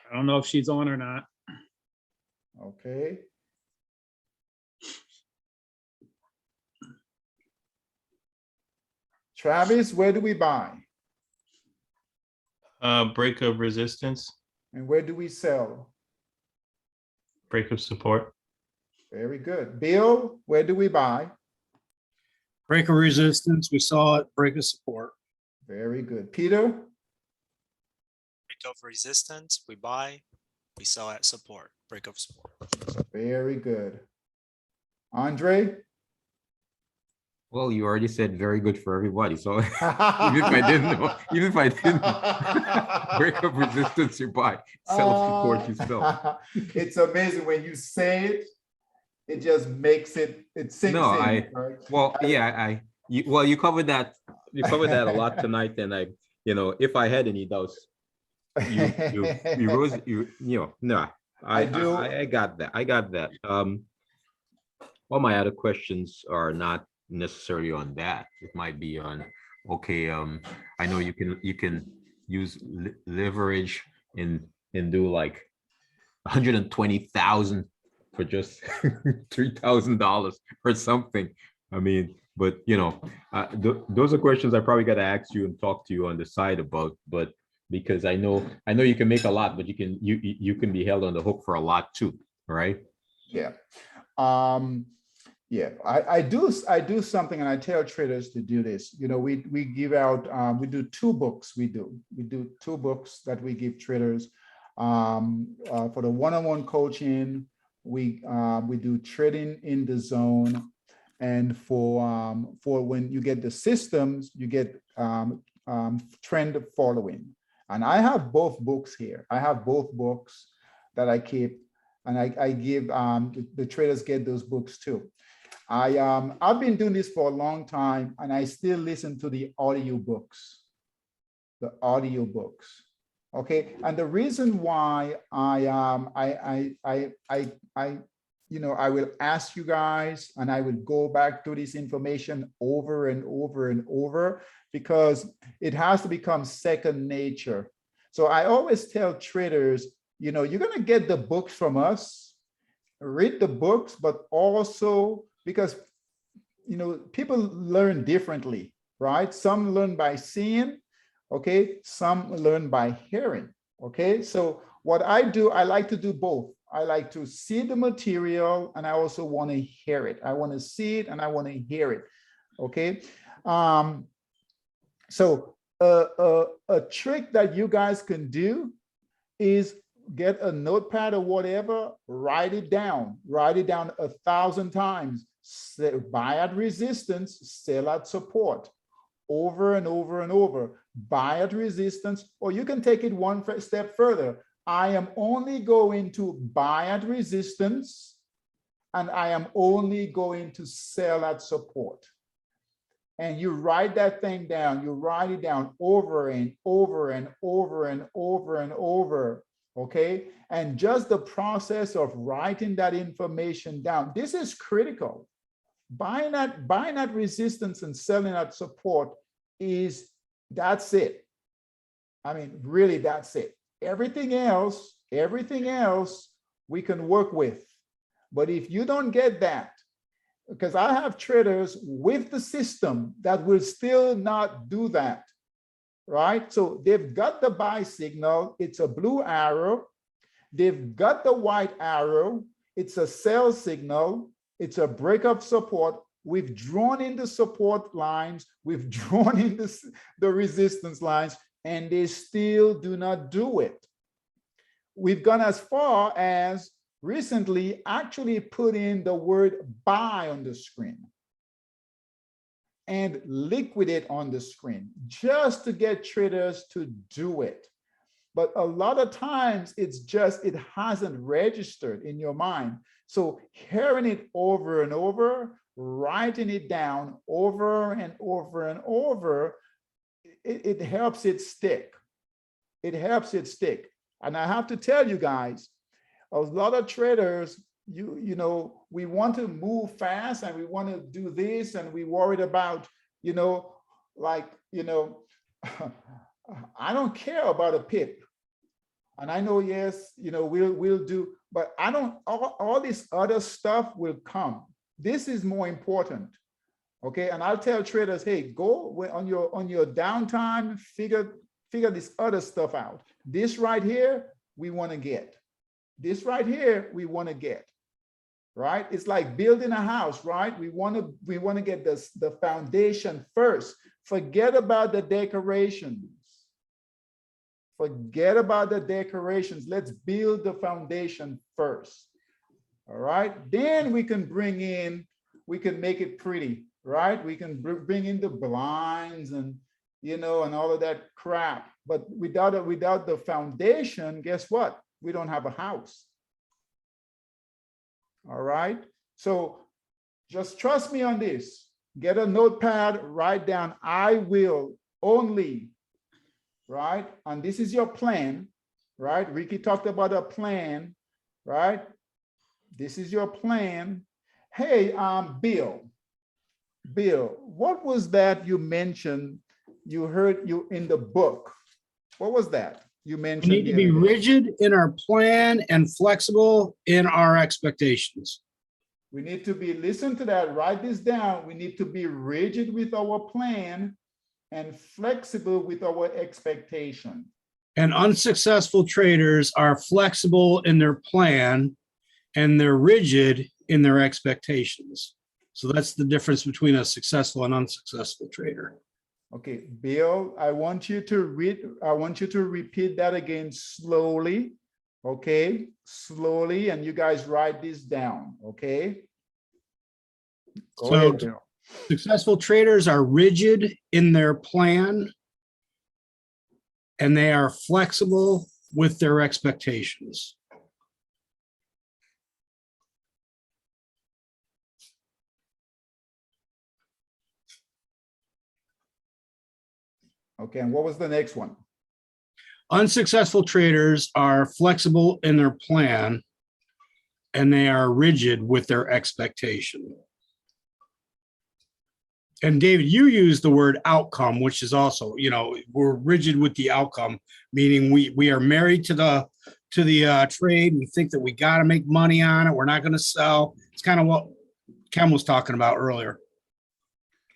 E: I don't know if she's on or not.
B: Okay. Travis, where do we buy?
F: Break of resistance,
B: And where do we sell?
F: break of support.
B: Very good. Bill, where do we buy?
J: Break of resistance, we saw it, break of support.
B: Very good. Peter?
H: Break of resistance, we buy, we sell at support, break of support.
B: Very good. Andre?
K: Well, you already said very good for everybody. So even if I didn't know, break up resistance, you buy, sell support, you sell.
B: It's amazing when you say it, it just makes it sinks
K: No,
B: in. Right?
K: well, yeah, you covered that. You covered that a lot tonight, and if I had any doubts, you rose, no, I got that. I got that. All my other questions are not necessarily on that. It might be on, okay, I know you can use leverage and do like 120,000 for just $3,000 or something. I mean, but those are questions I probably got to ask you and talk to you on the side about. But because I know you can make a lot, but you can be held on the hook for a lot too, right?
B: Yeah. Yeah, I do something, and I tell traders to do this. We give out, we do two books. We do two books that we give traders for the one-on-one coaching. We do trading in the zone, and for when you get the systems, you get trend following. And I have both books here. I have both books that I keep, and I give the traders get those books too. I've been doing this for a long time, and I still listen to the audio books. Okay, and the reason why I will ask you guys, and I will go back to this information over and over and over, because it has to become second nature. So I always tell traders, you're going to get the books from us, read the books, but also because people learn differently, right? Some learn by seeing, okay, some learn by hearing. Okay, so what I do, I like to do both. I like to see the material, and I also want to hear it. I want to see it and I want to hear it. Okay, so a trick that you guys can do is get a notepad or whatever, write it down 1,000 times. Buy at resistance, sell at support, over and over and over. Buy at resistance, or you can take it one step further. I am only going to buy at resistance, and I am only going to sell at support. And you write that thing down. You write it down over and over and over and over and over. Okay, and just the process of writing that information down, this is critical. Buying at resistance and selling at support that's it. I mean, really, that's it. Everything else we can work with. But if you don't get that, because I have traders with the system that will still not do that, right? So they've got the buy signal, it's a blue arrow. They've got the white arrow, it's a sell signal, it's a break of support. We've drawn in the support lines, we've drawn in the resistance lines, and they still do not do it. We've gone as far as recently actually put in the word buy on the screen and liquidate on the screen just to get traders to do it. But a lot of times it hasn't registered in your mind. So hearing it over and over, writing it down over and over and over, it helps it stick. It helps it stick. And I have to tell you guys, a lot of traders, we want to move fast and we want to do this, and we worried about, I don't care about a pip. And I know, yes, we'll do, but I don't, all this other stuff will come. This is more important. Okay. And I'll tell traders, hey, go on your downtime, figure this other stuff out. This right here, we want to get. This right here, we want to get. Right? It's like building a house, right? We want to get the foundation first. Forget about the decorations. Forget about the decorations. Let's build the foundation first. All right, then we can bring in, we can make it pretty, right? We can bring in the blinds and, you know, and all of that crap. But without the foundation, guess what? We don't have a house. All right, so just trust me on this. Get a notepad, write down, I will only, right? And this is your plan, right? Ricky talked about a plan, right? This is your plan. Hey, Bill, what was that you mentioned? You heard you in the book. What was that you
J: We
B: mentioned?
J: need to
B: the
J: be
B: other day?
J: rigid in our plan and flexible in our expectations.
B: We need to be, listen to that, write this down. We need to be rigid with our plan and flexible with our expectation.
J: And unsuccessful traders are flexible in their plan and they're rigid in their expectations. So that's the difference between a successful and unsuccessful trader.
B: Okay, Bill, I want you to repeat that again slowly. Okay, slowly, and you guys write this down, okay? Go
J: So
B: ahead, Bill.
J: successful traders are rigid in their plan and they are flexible with their expectations.
B: Okay, and what was the next one?
J: Unsuccessful traders are flexible in their plan and they are rigid with their expectation. And David, you use the word outcome, which is also, you know, we're rigid with the outcome, meaning we are married to the trade. We think that we got to make money on it. We're not going to sell. It's kind of what Ken was talking about earlier.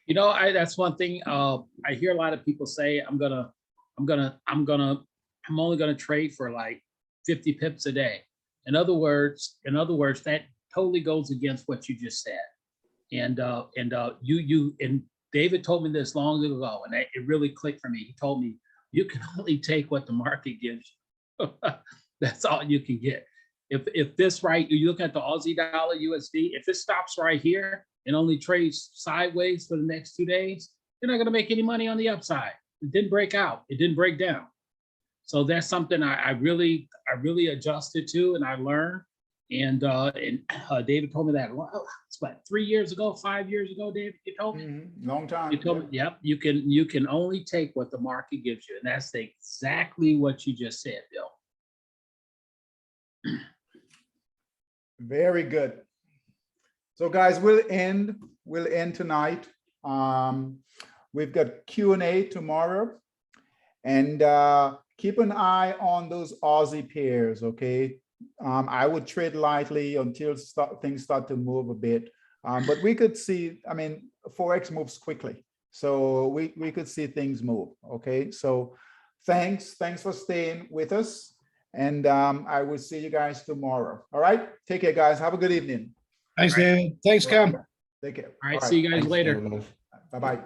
E: You know, that's one thing I hear a lot of people say, I'm only gonna trade for like 50 pips a day. In other words, that totally goes against what you just said. And David told me this long ago, and it really clicked for me. He told me, you can only take what the market gives you. That's all you can get. If this right, you look at the Aussie dollar USD, if it stops right here and only trades sideways for the next 2 days, you're not going to make any money on the upside. It didn't break out. It didn't break down. So that's something I really adjusted to and I learned. And David told me that, well, it's what, 3 years ago, 5 years ago, David, you told me?
B: Long time.
E: You told me, yep, you can only take what the market gives you. And that's exactly what you just said, Bill.
B: Very good. So guys, we'll end tonight. We've got Q&A tomorrow, and keep an eye on those Aussie pairs, okay? I would trade lightly until things start to move a bit, but we could see, I mean, Forex moves quickly, so we could see things move, okay? So thanks for staying with us, and I will see you guys tomorrow. All right, take care, guys. Have a good evening.
J: Thanks, David. Thanks, Cam.
B: Take care.
E: All right, see you guys later.
B: Bye-bye.